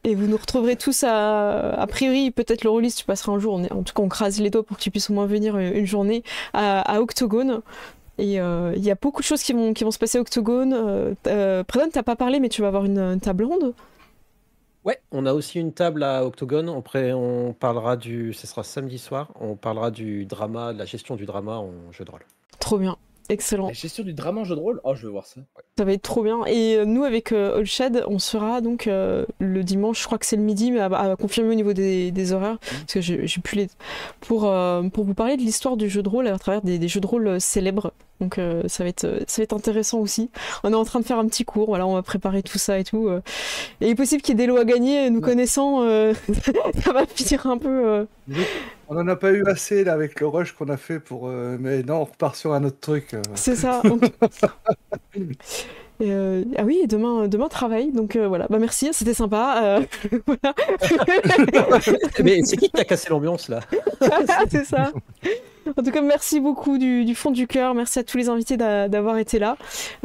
Et vous nous retrouverez tous a priori, peut-être le rôliste, tu passeras un jour. En tout cas, on crase les doigts pour que tu puisses au moins venir une journée à Octogone. Et il y a beaucoup de choses qui vont se passer à Octogone. Predon, t'as pas parlé, mais tu vas avoir une table ronde. Ouais, on a aussi une table à Octogone. Après, on parlera ce sera samedi soir. On parlera du drama, de la gestion du drama en jeu de rôle. Trop bien. Excellent. La gestion du drama en jeu de rôle. Oh, je veux voir ça. Ça va être trop bien. Et nous, avec Allshad, on sera donc le dimanche, je crois que c'est le midi, mais à confirmer au niveau des horaires, parce que j'ai plus les... pour vous parler de l'histoire du jeu de rôle à travers des jeux de rôle célèbres. Donc ça va être intéressant aussi. On est en train de faire un petit cours, voilà, on va préparer tout ça et tout. Et il est possible qu'il y ait des lots à gagner, nous connaissant, ça va finir un peu... On n'en a pas eu assez là avec le rush qu'on a fait pour. Mais non, on repart sur un autre truc. C'est ça. Ah oui, demain travail, donc voilà. Bah merci, c'était sympa. Voilà. Mais c'est qui a cassé l'ambiance là? C'est ça. En tout cas, merci beaucoup du fond du cœur. Merci à tous les invités d'avoir été là.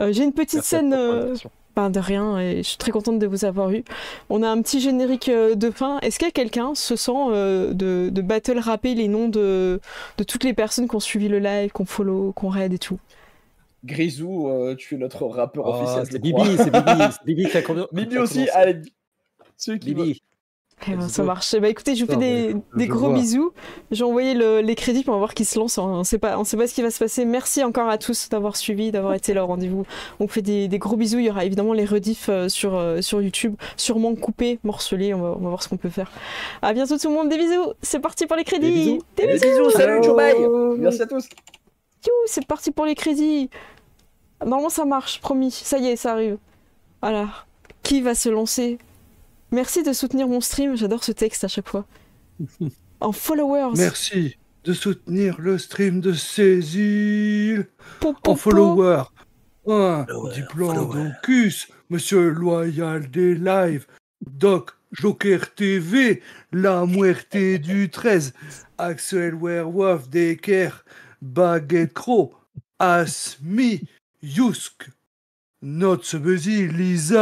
J'ai une petite scène. De rien, et je suis très contente de vous avoir eu. On a un petit générique de fin. Est-ce qu'il y a quelqu'un se sent de battle rapper les noms de toutes les personnes qui ont suivi le live, qu'on follow, qu'on raid et tout? Grisou, tu es notre rappeur officiel. C'est Bibi, c'est Bibi qui a combien? Bibi aussi, allez. Celui qui Bibi. Eh ben, ça marche. Bah écoutez, je vous fais des gros bisous. J'ai envoyé les crédits pour voir qui se lance. On sait pas ce qui va se passer. Merci encore à tous d'avoir suivi, d'avoir été là au rendez-vous. On fait des gros bisous. Il y aura évidemment les rediffs sur YouTube, sûrement coupés, morcelés. On va voir ce qu'on peut faire. À bientôt tout le monde. Des bisous. C'est parti pour les crédits. Des bisous. Salut, Joe bye. Merci à tous. C'est parti pour les crédits. Normalement ça marche, promis. Ça y est, ça arrive. Voilà. Qui va se lancer? Merci de soutenir mon stream, j'adore ce texte à chaque fois. En followers. Merci de soutenir le stream de Cécile. En followers. Diplodocus, Monsieur Loyal des lives, Doc Joker TV, La Muerte du 13, Axel Werewolf Decker, Baguette Crow, Asmi, Yusk, Notes Buzzy, Lisa.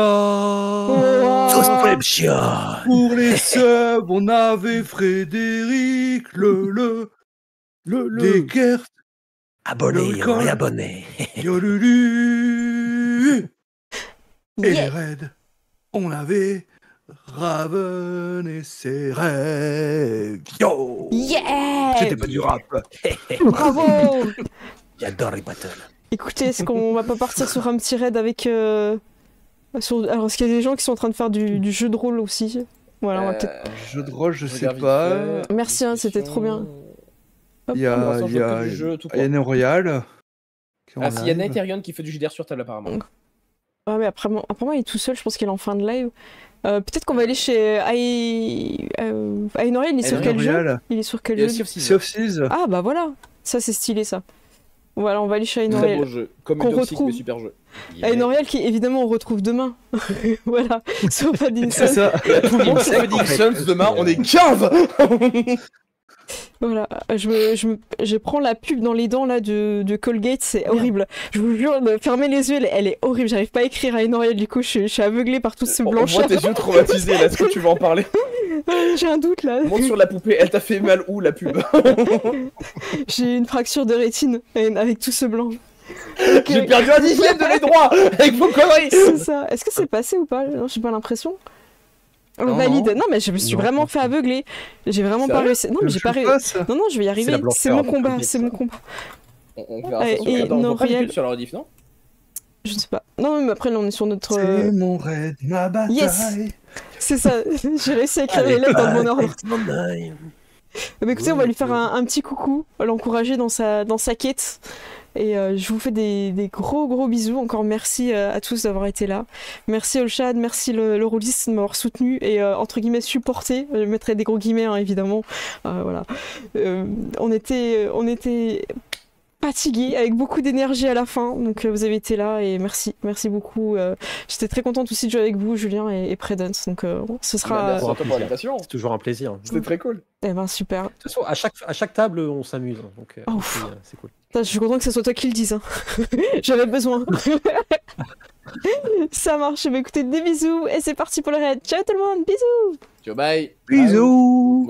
Pour les subs, on avait Frédéric, le Descartes, Abonné, réabonné. Yolulu. Et les raids, on avait Raven et ses rêves. Yo. Yeah. C'était pas du rap. Bravo. J'adore les battles. Écoutez, est-ce qu'on va pas partir sur un petit raid avec... Alors, est-ce qu'il y a des gens qui sont en train de faire du jeu de rôle aussi? Voilà, on va peut-être... Jeu de rôle, je sais pas. Merci, hein, c'était trop bien. Il y a Yann Royal. Ah, si, il y a Nighterion qui fait du JDR sur table apparemment. Ah, mais apparemment, il est tout seul, je pense qu'il est en fin de live. Peut-être qu'on va aller chez Aïnoriel, il est sur quel jeu? Il est sur quel jeu? Sea of Thieves. Ah bah voilà, ça c'est stylé ça. Voilà, on va aller chez Aïnoriel. Très beau jeu, comme une toxique mais super jeu. Aïnoriel qui évidemment on retrouve demain. Voilà, sauf Adinson. C'est ça. Tout le monde sauf Adinson, demain on est 15. Voilà, je prends la pub dans les dents là de Colgate, c'est horrible. Je vous jure, de fermer les yeux, elle est horrible. J'arrive pas à écrire à Aïnoriel, du coup je suis aveuglée par tout ce blancheur. On voit tes yeux traumatisés là, est-ce que tu veux en parler? J'ai un doute là. Monte sur la poupée, elle t'a fait mal où la pub? J'ai une fracture de rétine avec tout ce blanc. J'ai perdu un dixième de les droits avec vos conneries. C'est ça. Est-ce que c'est passé ou pas? Non, j'ai pas l'impression. Non, valide. Non, mais je me suis vraiment fait aveugler. J'ai vraiment pas réussi. Non, mais j'ai pas réussi. Non, non, je vais y arriver. C'est mon combat. C'est mon combat. On verra ça sur la rediff, non? Je sais pas. Non, mais après, là, on est sur notre. C'est mon raid, ma bataille. Yes. C'est ça. J'ai réussi à écrire les lettres dans le bon ordre. Mais écoutez, on va lui faire un petit coucou, l'encourager dans sa quête. Et je vous fais des gros bisous. Encore merci à tous d'avoir été là. Merci Allshad, merci le rôliste de m'avoir soutenu et entre guillemets supporté. Je mettrai des gros guillemets hein, évidemment. Voilà. On était fatigué, avec beaucoup d'énergie à la fin. Donc vous avez été là et merci beaucoup. J'étais très contente aussi de jouer avec vous, Julien et Prudence. Donc ce sera. Merci à toi pour l'invitation. C'est toujours un plaisir. C'était très cool. Eh ben super. De toute façon, à chaque table, on s'amuse. Donc, c'est cool. Putain, je suis content que ce soit toi qui le dise. Hein. J'avais besoin. Ça marche. Bah, écoutez, des bisous et c'est parti pour le raid. Ciao tout le monde, bisous. Ciao, bye. Bisous.